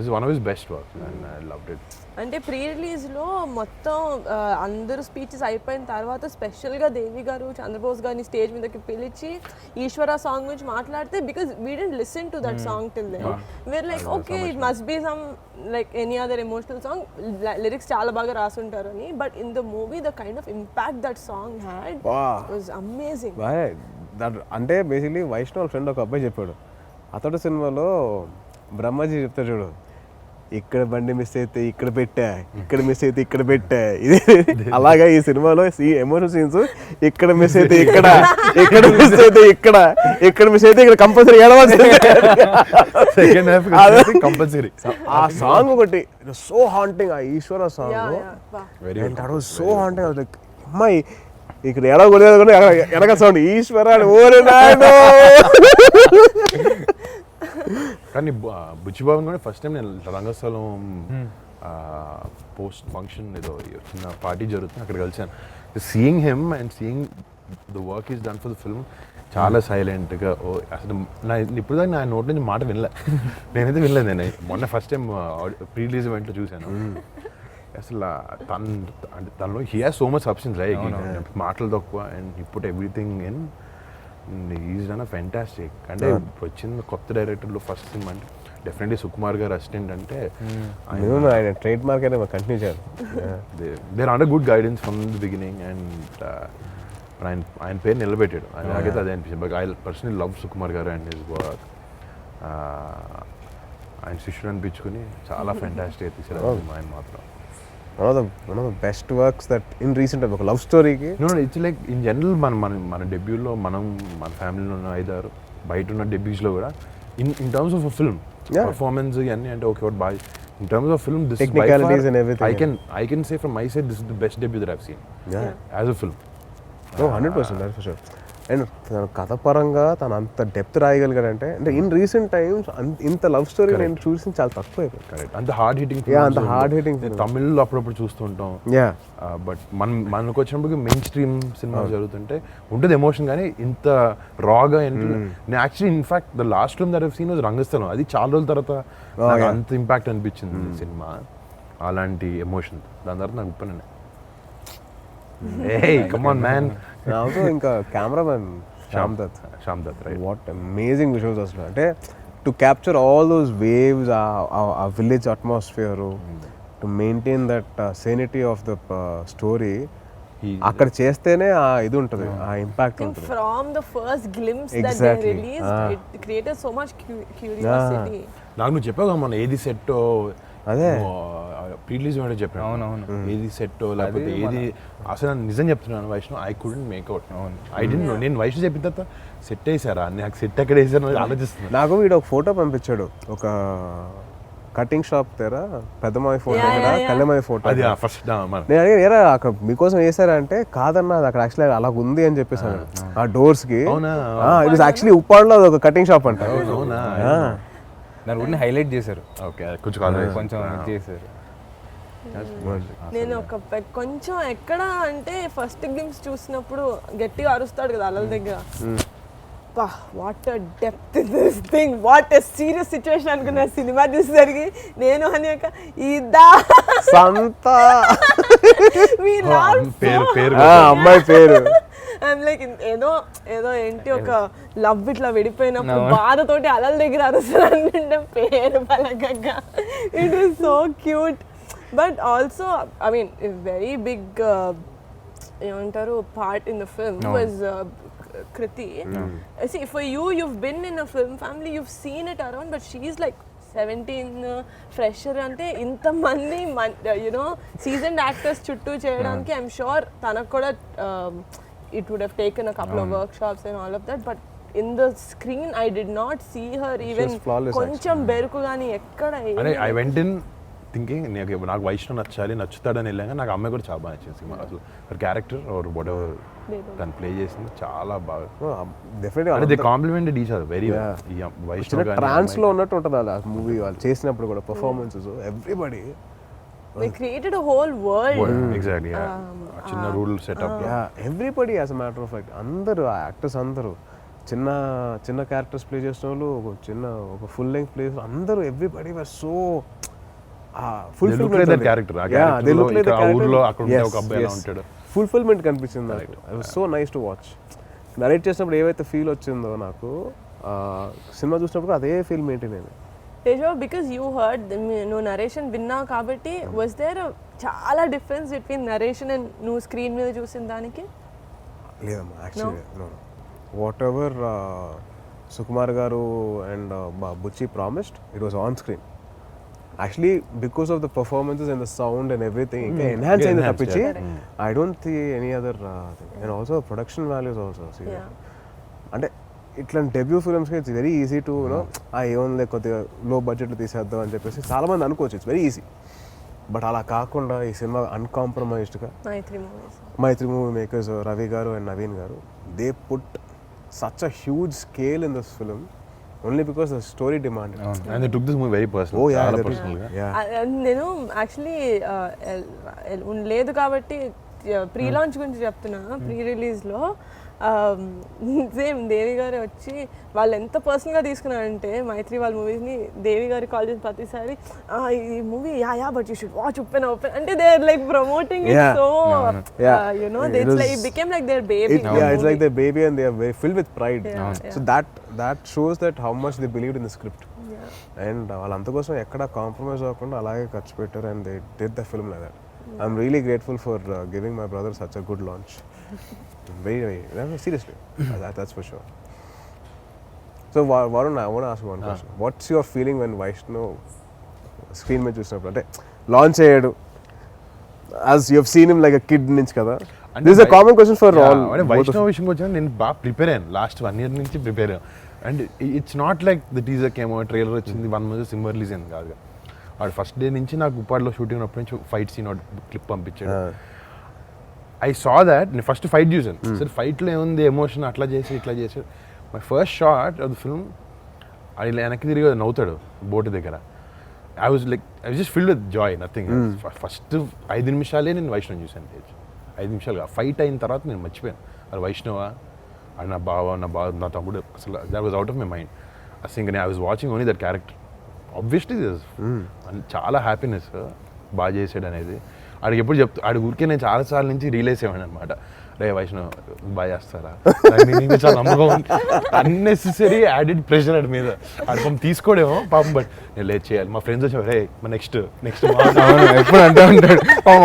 S3: is one of his best works and I loved it.
S2: అంటే pre రిలీజ్లో మొత్తం అందరూ speeches అయిపోయిన తర్వాత స్పెషల్గా దేవి గారు చంద్రబోస్ గారిని stage మీదకి పిలిచి ఈశ్వర సాంగ్ గురించి మాట్లాడితే, because we didn't listen to that song till then, we're like okay it must be some like any other emotional song, lyrics చాలా బాగా రాసుంటారు అని. But in the movie the kind of impact that song had was amazing.
S1: అంటే basically Vaishnav friend ఒక అబ్బాయి చెప్పాడు, అతడు సినిమాలో బ్రహ్మాజీ చెప్తాడు చూడు, ఇక్కడ బండి మిస్ అయితే ఇక్కడ పెట్టా, ఇక్కడ మిస్ అయితే ఇక్కడ పెట్టా, ఇది అలాగా ఈ సినిమాలో ఎమోషన్ సీన్స్ ఇక్కడ మిస్ అయితే ఇక్కడ, ఇక్కడ మిస్ అయితే ఇక్కడ, ఇక్కడ మిస్ అయితే ఇక్కడ కంపల్సరీ ఏడవలసిందే.
S3: Second half compulsory.
S1: ఆ సాంగ్ ఒకటి సో హాంటింగ్, ఆ Eeshwara song
S3: very
S1: so haunting. అమ్మాయి ఇక్కడ ఎడగొలేదు కూడా ఎనక సౌండ్ ఈశ్వర ఓరే నాయనో.
S3: కానీ బుచ్చిబాబు కూడా ఫస్ట్ టైం నేను రంగస్థలం పోస్ట్ ఫంక్షన్ ఏదో చిన్న పార్టీ జరుగుతుంది అక్కడ కలిసాను. Seeing him and seeing the work is done for the film చాలా సైలెంట్గా. అసలు నా ఇప్పుడు దాకా నా నోట్ నుంచి మాట వినలే, నేనైతే వినలేదు. నేను మొన్న ఫస్ట్ టైం ప్రీ రిలీజ్ ఈవెంట్లో చూశాను. అసలు తనలో he has so much substance right, మాటలు తక్కువ and he put everything in. Is done a fantastic. అంటే వచ్చిన కొత్త డైరెక్టర్లో ఫస్ట్ సినిమా అంటే డెఫినెట్లీ సుకుమార్ గారు అసిస్టెంట్ అంటే
S1: ఆయన ట్రేడ్ మార్క్ అయితే కంటిన్యూ చేయాలి.
S3: There under good guidance from the beginning and ఆయన పేరు నిలబెట్టాడు. నాకైతే అదే అనిపించింది. But I personally love Sukumar garu and his work. ఆయన శిష్యుడు అనిపించుకుని చాలా ఫెంటాస్టిక్ తీసారు ఆయన మాత్రం.
S1: one of the best works that in recent time, ఒక లవ్ స్టోరీకి
S3: ఇట్స్ లైక్ ఇన్ జనరల్ మన డెబ్యూలో మన ఫ్యామిలీలో ఉన్న 5-6 బయట ఉన్న డెబ్యూస్లో కూడా in terms of film performance ఇవన్నీ అంటే okay boy in terms of film this
S1: technicalities and everything.
S3: I can say from my side this is the best debut that I've seen as a film.
S1: 100% that's for sure. And తన కథ పరంగా తను అంత depth రాయగలిగాడంటే అంటే in recent times ఇంత love story నేను చూసి చాలా తక్కువ అయిపోయింది.
S3: కరెక్ట్. అంత హార్డ్ హిట్టింగ్
S1: అంత హార్డ్ హిట్టింగ్
S3: తమిళ్లో అప్పుడప్పుడు చూస్తుంటాం. బట్ మనకు వచ్చినప్పుడు మెయిన్ స్ట్రీమ్ సినిమా జరుగుతుంటే ఉంటుంది ఎమోషన్, కానీ ఇంత రాగా నేను actually in fact the last film that have seen was Rangasthalam. అది చాలా రోజుల తర్వాత నాకు అంత ఇంపాక్ట్ అనిపించింది సినిమా, అలాంటి ఎమోషన్. దాని తర్వాత నాకు ఉప్పనే hey come on man.
S1: also ఇంకా cameraman Shyam Dutt
S3: right.
S1: What amazing visuals అసలు. అంటే to capture all those waves, ఆ village atmosphere, to maintain that sanity of the story అక్కడ చేస్తేనే ఆ ఇది ఉంటుంది, ఆ ఇంపాక్ట్ ఉంటుంది.
S2: From the first glimpse that they released it created so much curiosity.
S3: నాకు నువ్వు చెప్పావు కదా మన ఏది సెట్
S1: అదే
S3: ప్రీ రిలీజ్ అంటే చెప్పాను. అవునవును, ఏది సెట్ లేకపోతే ఏది అసలు నిజం చెప్తున్నాను Vaishnav, I couldn't make out. I didn't know. నేను వైష్ణవ్ చెప్పిన తర్వాత సెట్ వేసారా, నాకు సెట్ ఎక్కడ వేసారు ఆలోచిస్తున్నాను.
S1: నాకు వీడు ఒక ఫోటో పంపించాడు, ఒక కటింగ్ షాప్ దగ్గర పెద్దమావి ఫోటో, కళ్ళమావి ఫోటో.
S3: అది ఫస్ట్
S1: నేను అడిగాను ఏరా అక్కడ మీకోసం వేసారా అంటే కాదన్నా అది అక్కడ యాక్చువల్లీ అలా ఉంది అని చెప్పేసాను. ఆ డోర్స్ కి ఇట్ వాస్ యాక్చువల్లీ ఉప్పాడులో ఒక కటింగ్ షాప్ అంట.
S4: అవునా, దాని గురించి హైలైట్ చేశారు.
S3: ఓకే, కొంచెం
S4: చేశారు.
S2: నేను ఒక కొంచెం ఎక్కడ అంటే ఫస్ట్ గ్లింప్స్ చూసినప్పుడు గట్టిగా అరుస్తాడు కదా అలల దగ్గర, what depth this thing, what serious situation అనుకున్నా. సినిమా చూసేసరికి నేను అని ఒక ఇదా
S1: సంత
S2: పేరు
S1: అమ్మాయి పేరు
S2: ఐఎమ్ లైక్ ఏదో ఏదో ఏంటి ఒక లవ్ ఇట్లా విడిపోయినప్పుడు బాధతోటి అలల దగ్గర అరుస్తారంటే పేరు పలకగా. It is so cute. But also I mean very big ఏమంటారు part in the film was Kriti. See, for you, you've been in a film family, you've seen it around, but she's like 17 fresher ante inta mandi you know seasoned actors chuttu cheyadaniki I'm sure tanaku kuda it would have taken a couple of workshops and all of that, but in the screen I did not see her even koncham beruku gaani ekkada.
S3: I went in thinking నాకు వైష్ణవ్ నచ్చుతాడని వెళ్ళాక నాకు అమ్మాయి కూడా చాలా బాగా నచ్చింది సినిమా. అసలు క్యారెక్టర్ ఆర్ వాట్ ఎవర్ తను ప్లే చేసింది చాలా బాగా. అంటే they complemented each other very well. Vaishnav
S1: trance లో ఉన్నట్టు ఉంటుంది అలా మూవీ వాళ్ళు చేసినప్పుడు కూడా performances everybody
S2: they created a whole world.
S3: Exactly. చిన్న rule setup.
S1: Everybody as a matter of fact అందరూ ఆ యాక్టర్స్ అందరూ చిన్న చిన్న క్యారెక్టర్స్ ప్లే చేసిన వాళ్ళు, ఒక ఫుల్ లెంగ్త్ ప్లే అందరూ ఎవ్రీబడి వర్ సో ఫుల్ఫిల్మెంట్ కనిపించింది నాకు. I was so nice to watch. Narrate చేసినప్పుడు ఏవైతే ఫీల్ వచ్చిందో నాకు సినిమా చూసినప్పుడు అదే ఫీల్ మెయింటైన్ అయింది.
S2: Tejo, because you heard నువ్వు నరేషన్ విన్నావు కాబట్టి was there చాలా డిఫరెన్స్ బిట్వీన్ నరేషన్ అండ్ నువ్వు స్క్రీన్ మీద చూసిన దానికి?
S1: లేదమ్మా, actually what ever Sukumar garu and Buchi promised it was on screen. Actually because of the performances and the sound and everything ఇంకా ఎన్హాన్స్ అయింది తప్పించి ఐ డోంట్ థీ any other and also production values also అంటే ఇట్లాంటి డెబ్యూ ఫిల్మ్స్కి it's very easy to you know ఏముంది కొద్దిగా లో బడ్జెట్లో తీసేద్దాం అని చెప్పేసి చాలామంది అనుకోవచ్చు ఇట్స్ వెరీ ఈజీ. బట్ అలా కాకుండా ఈ సినిమా అన్కాంప్రమైజ్డ్గా మైత్రి మూవీ మేకర్స్ రవి గారు అండ్ నవీన్ గారు they put such a huge scale in this film only because the story demand.
S3: And they took this movie very personal.
S1: Oh, yeah,
S3: చాలా
S1: that is-
S3: personal గా.
S1: yeah.
S2: నేను actually లేదు కాబట్టి pre launch గురించి చెప్తున్నా. Pre రిలీజ్లో same దేవి గారు వచ్చి వాళ్ళు ఎంత పర్సనల్గా తీసుకున్నారంటే మైత్రి వాళ్ళ మూవీస్ని దేవి గారి కాల్ చేసిన ప్రతిసారి ఈ movie yeah but you should watch open అంటే they are like promoting it so you know they it's like it became like their baby.
S1: It's like their baby and they are very filled with pride. So that shows that how much they believed in the script. And వాళ్ళంత కోసం ఎక్కడ compromise అవ్వకుండా అలాగే ఖర్చు పెట్టారు and they did the film like that. I'm really grateful for giving my brother such a good launch. Very seriously. That's for sure. So Varun, I want to ask you one question. What's your feeling when Vaishnav screen మీద చూసినప్పుడు అంటే launch అయ్యాడు as you have seen him like a kid నుంచి కదా? This is a common question for all.
S3: అంటే వైష్ణవ్ విషయంకి వచ్చాను నేను బాగా ప్రిపేర్ అయ్యాను లాస్ట్ 1 year నుంచి ప్రిపేర్ అయ్యాను. And it's not like the teaser కేమో ట్రైలర్ వచ్చింది 1 month సినిమా రిలీజ్ అయింది కాదు. వాడు ఫస్ట్ డే నుంచి నాకు ఉప్పాడులో షూటింగ్ ఉన్నప్పటి నుంచి ఫైట్ సీన్ క్లిప్ పంపించాడు. ఐ సా దాట్ నేను ఫస్ట్ ఫైట్ చూసాను. సరే ఫైట్లో ఏముంది ఎమోషన్ అట్లా చేసి ఇట్లా చేసి my first shot of the film అది వెనక్కి తిరిగి నవ్వుతాడు బోటు దగ్గర. I was just filled with Joy nothing. First 5 నిమిషాలే నేను వైష్ణవ్ చూసాను. 5 నిమిషాలుగా ఫైట్ అయిన తర్వాత నేను మర్చిపోయాను అది వైష్ణవ అది నా బావ నా తమ్ముడు అసలు that was out of my mind. అసలు ఇంకా I was watching only that character. Obviously చాలా హ్యాపీనెస్ బాగా చేసాడు అనేది. ఆడికి ఎప్పుడు ఆడి ఊరికే నేను చాలాసార్లు నుంచి రియలైజ్ అయ్యాను అనమాట. రే వైష్ణవ్ బాగా చేస్తారా ఇంకా చాలా నమ్మకం అన్నెసెసరీ యాడెడ్ ప్రెషర్ ఆడి మీద ఆడి తీసుకోడేమో పాపం. బట్ నేను లేట్ చేయాలి. మా ఫ్రెండ్స్ వచ్చారు రే మా నెక్స్ట్
S4: ఎప్పుడు అంటూ ఉంటాడు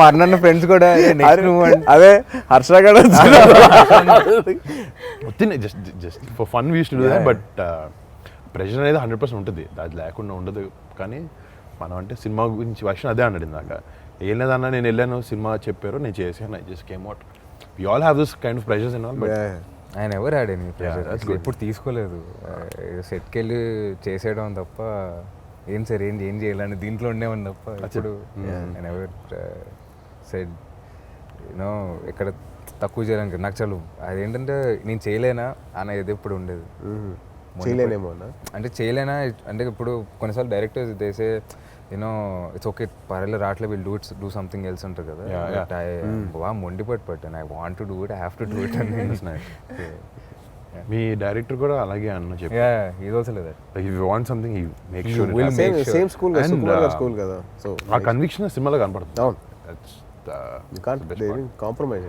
S4: అన్న ఫ్రెండ్స్ కూడా
S1: అదే హర్ష గడ
S3: just for fun was to do that. But pressure అనేది 100% ఉంటుంది, అది లేకుండా ఉండదు. కానీ మనం అంటే సినిమా గురించి వైష్ణవ్ అదే అన్నాడు ఇందాక. ఏం లేదన్నా నేను వెళ్ళాను సినిమా చెప్పారు నేను చేసాను. I just came out. We all have this kind of pressures and all. But
S4: ఆయన ఎవరు ఆడని ఎప్పుడు తీసుకోలేదు. సెట్కి వెళ్ళి చేసేయడం తప్ప ఏం సార్ ఏం చేయాలని దీంట్లో ఉండేవాడిని తప్ప ఇప్పుడు ఆయన ఎవరు సెట్ యూనో ఎక్కడ తక్కువ చేయడానికి నాకు చాలు. అదేంటంటే నేను చేయలేనా అన్న ఇది ఎప్పుడు ఉండేది.
S1: చేయలేనేమో
S4: అంటే చేయలేనా అంటే ఇప్పుడు కొన్నిసార్లు డైరెక్టర్స్ చేసే యూనో ఇట్స్ ఓకే పర్లేదు రావట్లే విల్ డూ సంథింగ్ ఎల్స్ ఉంటుంది కదా. బాగా మొండి పట్టాను. I want to do it, I have to do it అని.
S3: మీ డైరెక్టర్ కూడా అలాగే అన్న చెప్పి
S4: ఇది ఆల్సో లేదు
S3: if you want something you make sure
S1: same school school కదా. సో
S3: ఆ కన్విక్షన్ సినిమాలో కనపడుతుంది.
S1: అవును కాంప్రమైజ్.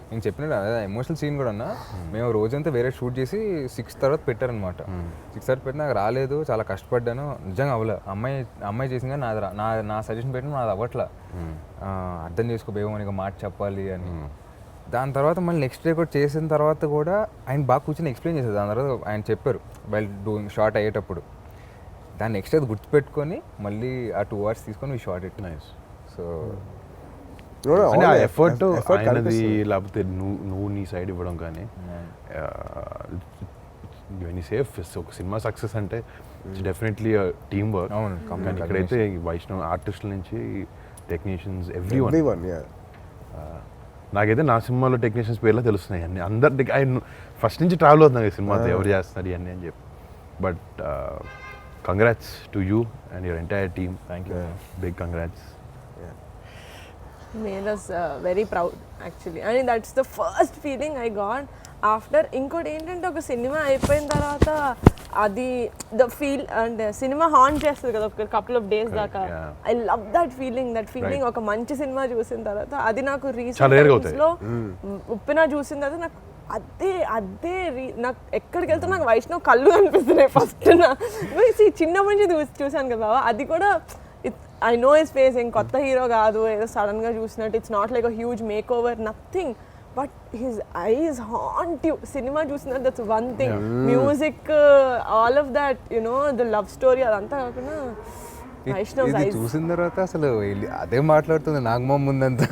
S4: నేను చెప్పినట్టు అదే ఎమోషనల్ సీన్ కూడా అన్నా. మేము రోజంతా వేరే షూట్ చేసి 6 తర్వాత పెట్టారనమాట. 6 తర్వాత పెట్టి నాకు రాలేదు, చాలా కష్టపడ్డాను. నిజంగా అవ్వలే. అమ్మాయి చేసింది కానీ నా సజెషన్ పెట్టిన నాది అవ్వట్లా. అర్థం చేసుకో బేగం ఇక మాట చెప్పాలి అని. దాని తర్వాత మళ్ళీ నెక్స్ట్ డే కూడా చేసిన తర్వాత కూడా ఆయన బాగా కూర్చొని ఎక్స్ప్లెయిన్ చేశారు. దాని తర్వాత ఆయన చెప్పారు వైల్ డూయింగ్ షార్ట్ అయ్యేటప్పుడు దాన్ని నెక్స్ట్ అది గుర్తుపెట్టుకొని మళ్ళీ ఆ 2 hours తీసుకొని short it. Nice. So
S3: effort ఆయనది లేకపోతే నువ్వు నీ సైడ్ ఇవ్వడం కానీ సేఫ్ ఒక సినిమా సక్సెస్ అంటే డెఫినెట్లీ టీమ్ వర్క్. కానీ ఇక్కడైతే వైష్ణవ్ ఆర్టిస్టుల నుంచి టెక్నీషియన్స్ ఎవ్రీవన్. నాకైతే నా సినిమాలో టెక్నీషియన్స్ పేర్లో తెలుస్తున్నాయి అన్ని. అందరి ఆయన ఫస్ట్ నుంచి ట్రావెల్ అవుతున్నాయి సినిమాతో ఎవరు చేస్తున్నారు ఇవన్నీ అని చెప్పి. But congrats to you and your entire team. Thank you, big congrats.
S2: made us very proud actually. I mean that's the first feeling I got after. ఇంకోటి ఏంటంటే ఒక సినిమా అయిపోయిన తర్వాత అది the feel and cinema haunt చేస్తుంది కదా ఒక couple of days దాకా. ఐ లవ్ దట్ ఫీలింగ్ ఒక మంచి సినిమా చూసిన తర్వాత. అది నాకు రీసెంట్ లో ఉప్పిన చూసిన తర్వాత నాకు అదే నాకు ఎక్కడికి వెళ్తే నాకు వైష్ణవ్ కళ్ళు కనిపిస్తున్నాయి ఫస్ట్. చిన్నప్పటి నుంచి చూసాను కదా బాబా. అది కూడా I know his face, in కొత్త హీరో కాదు ఏదో సడన్ గా చూసినట్టు. It's not like a huge makeover nothing, but his eyes haunt you. సినిమా చూసినట్టు that's one thing. Music all of that you know the love story అదంతా కాకుండా వైష్ణవ్
S4: ఇది చూసిన తర్వాత అసలు అదే మాట్లాడుతుంది నాగమ్మ ముందంతా.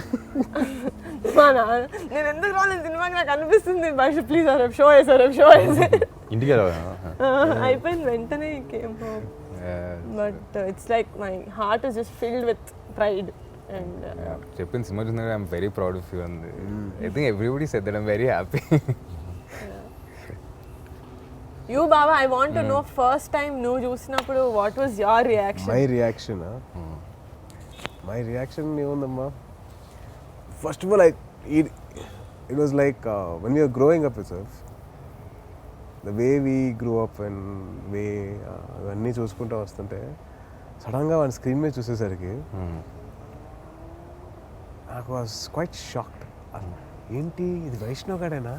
S2: మా నాన్న నేను ఎందుకు రాలేదు సినిమాకి నాకు అనిపిస్తుంది వైష్ణవ్ ప్లీజ్ షో షో వేసే
S3: ఇంటికి
S2: అయిపోయింది వెంటనే came home. But it's like my heart is just filled with pride and
S4: చెప్పిన సినిమా చూసిన I'm very proud of you అంది. I think everybody said that I'm very happy.
S2: You బాబా I want to know first time నువ్వు చూసినప్పుడు what was your reaction?
S1: My reaction ఏముందమ్మా, first of all it was like when we're growing up itself, the way we grow up and way అవన్నీ చూసుకుంటూ వస్తుంటే సడన్గా వాడి screen మీద చూసేసరికి నాకు వాజ్ క్వైట్ షాక్డ్. ఏంటి ఇది వైష్ణవ్ గడేనా?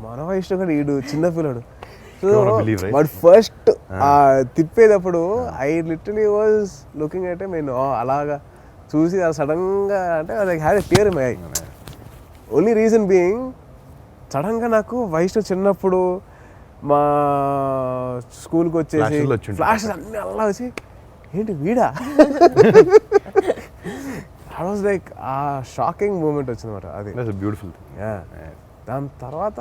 S1: మన వైష్ణవ్ గడ ఈడు చిన్న పిల్లడు. సో వాడు ఫస్ట్ తిప్పేటప్పుడు I literally was looking at నేను అలాగా చూసి సడన్గా అంటే like had a tear in my eye. Only reason being సడన్గా నాకు వైష్ణవ్ చిన్నప్పుడు మా స్కూల్కి వచ్చేసి ఫ్లాషెస్ అన్నీ అలా వచ్చి ఏంటి వీడా ఐ వాజ్ లైక్ ఆ షాకింగ్ మూమెంట్ వచ్చిందన్నమాట. అది
S3: బ్యూటిఫుల్.
S1: దాని తర్వాత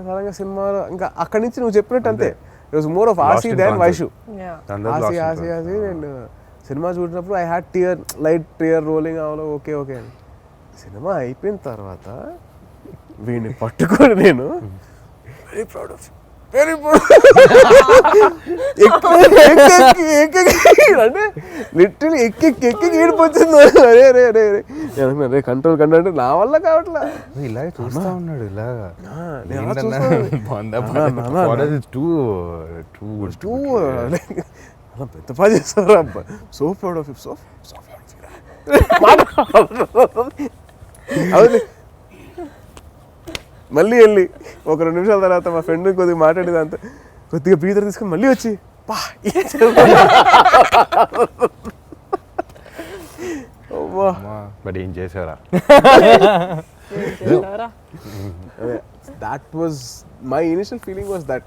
S1: సడన్గా సినిమాలో ఇంకా అక్కడి నుంచి నువ్వు చెప్పినట్టు అంతే, it was more of Aasi than Vaishu. Aasi నేను సినిమా చూసినప్పుడు I had tear, light tear rolling అవ్వలో ఓకే ఓకే అని. సినిమా అయిపోయిన తర్వాత వీడిని పట్టుకొని నేను very proud of very proud అంటే లిటరలీ ఎక్కి ఏడిపోతుంది. అరే అరే అరే అరే అరే కంట్రోల్ అంటే నా వల్ల కావట్లా.
S4: ఇలాగే చూస్తా ఉన్నాడు ఇలాగా
S1: పెద్ద పని చేస్తారు అబ్బా. సో ప్రౌడ్ ఆఫ్ సో అవును. మళ్ళీ వెళ్ళి ఒక 2 నిమిషాల తర్వాత మా ఫ్రెండ్ కొద్దిగా మాట్లాడేది అంత కొద్దిగా బ్రీదర్ తీసుకొని మళ్ళీ వచ్చి పా
S3: బట్ ఏం చేసారా?
S1: that was my initial feeling was that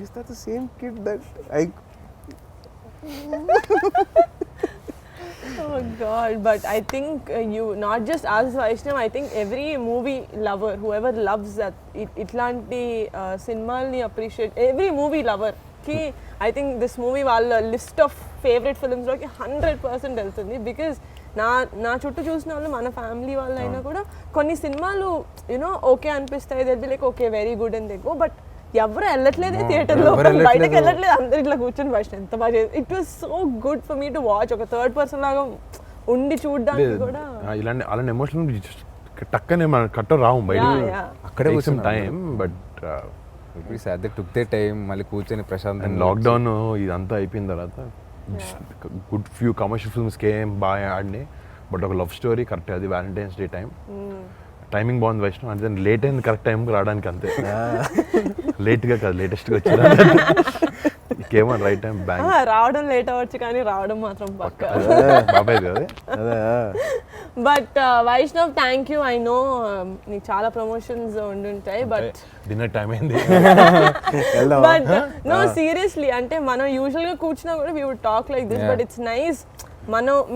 S1: is that the same kid that I
S2: Oh God, but I think you not just as Vaishnav, I think every movie lover, whoever loves that itlanti cinema appreciate, every movie lover ki I think this movie వాళ్ళ list of favourite films లోకి 100% వెళ్తుంది. Because నా చుట్టూ చూసిన వాళ్ళు మన family వాళ్ళు అయినా కూడా కొన్ని సినిమాలు యూనో ఓకే అనిపిస్తాయి, they'll be like okay very good and they go, but ఎవరు వెళ్ళట్లేదే థియేటర్లో, బయటకు వెళ్ళట్లేదు, అందరు ఇట్లా కూర్చొని వైష్ణవ్ ఎంత బాగా చేసి. It was so good for me to watch, ఒక థర్డ్ పర్సన్ లాగా ఉండి చూడడానికి కూడా.
S3: ఇలాంటి అలాంటి ఎమోషనల్ టక్కనే మన కట్ట రావు బయట, అక్కడే వచ్చిన time. But
S4: took they time మళ్ళీ కూర్చొని ప్రశాంతంగా.
S3: లాక్డౌన్ ఇదంతా అయిపోయిన తర్వాత good few commercial films came బాగా ఆడినాయి, బట్ ఒక లవ్ స్టోరీ కరెక్ట్, అది వ్యాలంటైన్స్ డే టైం. టైమింగ్ బాగుంది వైష్ణవ్ అంటే లేట్ అయింది కరెక్ట్ టైంకి రావడానికి అంతే. లేట్గా కాదు లేటెస్ట్గా వచ్చింది, ఇంకేమో రైట్ టైం బ్యాంక్.
S2: రావడం లేట్ అవ్వచ్చు కానీ రావడం మాత్రం పక్కా
S3: బాబాయ్ కదా.
S2: But Vaishnav thank you. I know నీకు చాలా ప్రమోషన్స్ ఉండుంటాయి, బట్
S3: డిన్నర్ టైం అయింది.
S2: బట్ నో సీరియస్లీ అంటే మనం యూజువల్గా కూర్చున్నా కూడా we would talk like this, but it's nice.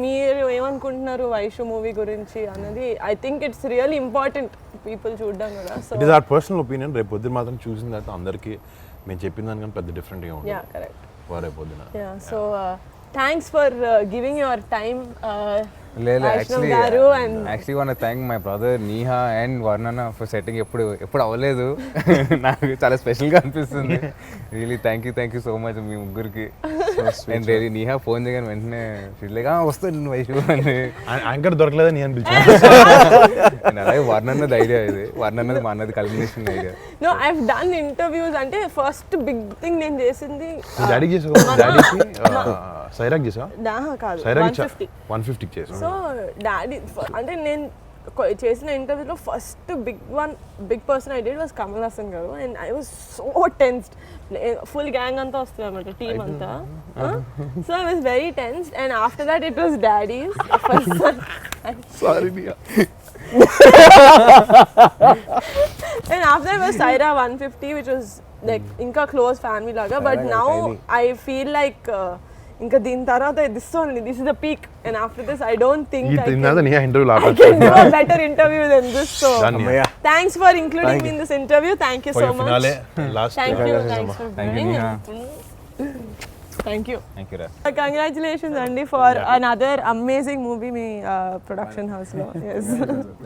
S2: మీరు ఏమనుకుంటున్నారు వైషు మూవీ గురించి అన్నది I think it's really important people చూడడం కూడా. So
S3: it is our personal opinion. రేపు పొద్దున మాత్రం చూసిన తర్వాత అందరికీ మేము చెప్పిన దానికన్నా పెద్ద డిఫరెంట్గా ఉంటుంది.
S2: Yeah correct.
S3: రేపు పొద్దున
S2: so thanks for giving your time
S4: actually want to thank my brother Niha and Varnana for setting. ఎప్పుడు అవ్వలేదు, నాకు చాలా స్పెషల్గా అనిపిస్తుంది. Really thank you so much మీ ముగ్గురికి. అండ్ రియలీ నీహా ఫోన్ చేయగానే వెంటనే వస్తుంది వైషు అని.
S3: యాంకర్ దొరకలేదని నేను పిలిచాను.
S4: అలాగే వర్ణన్నది ఐడియా, ఇది వర్ణన్నది మా అన్నది culmination idea.
S2: No I have done interviews. అంటే ఫస్ట్ బిగ్ థింగ్ నేను చేసింది
S3: డాడీకి చేసావు, డాడీకి సైరాక్ చేసా
S2: కాదు,
S3: 150 చేసావు.
S2: సో డాడీ అంటే నేను చేసిన ఇంటర్వ్యూలో first big person I did was Kamal Haasan garu. And I was so tensed, full gang అంతా వస్తుంది అనమాట, టీమ్ అంతా. So I was very tensed. And after that it was daddy's
S3: sorry.
S2: And after that was Saira 150, which was like inka close family laga. But now I feel like ఇంకా దీని తర్వాత this only this is the peak and after this I don't think
S3: ఈ తిన్నది నీ ఇంటర్వ్యూలో
S2: I can do a better interview than this. So,
S3: Done, yeah.
S2: thanks for including me in this interview. Thank you so much.
S3: Finale last
S2: Thank you. Thanks for
S4: Thank you,
S2: being.
S4: Neha.
S2: Thank you.
S4: Thank you రా
S2: Congratulations, Andy, for another amazing movie me production house lo. Yes.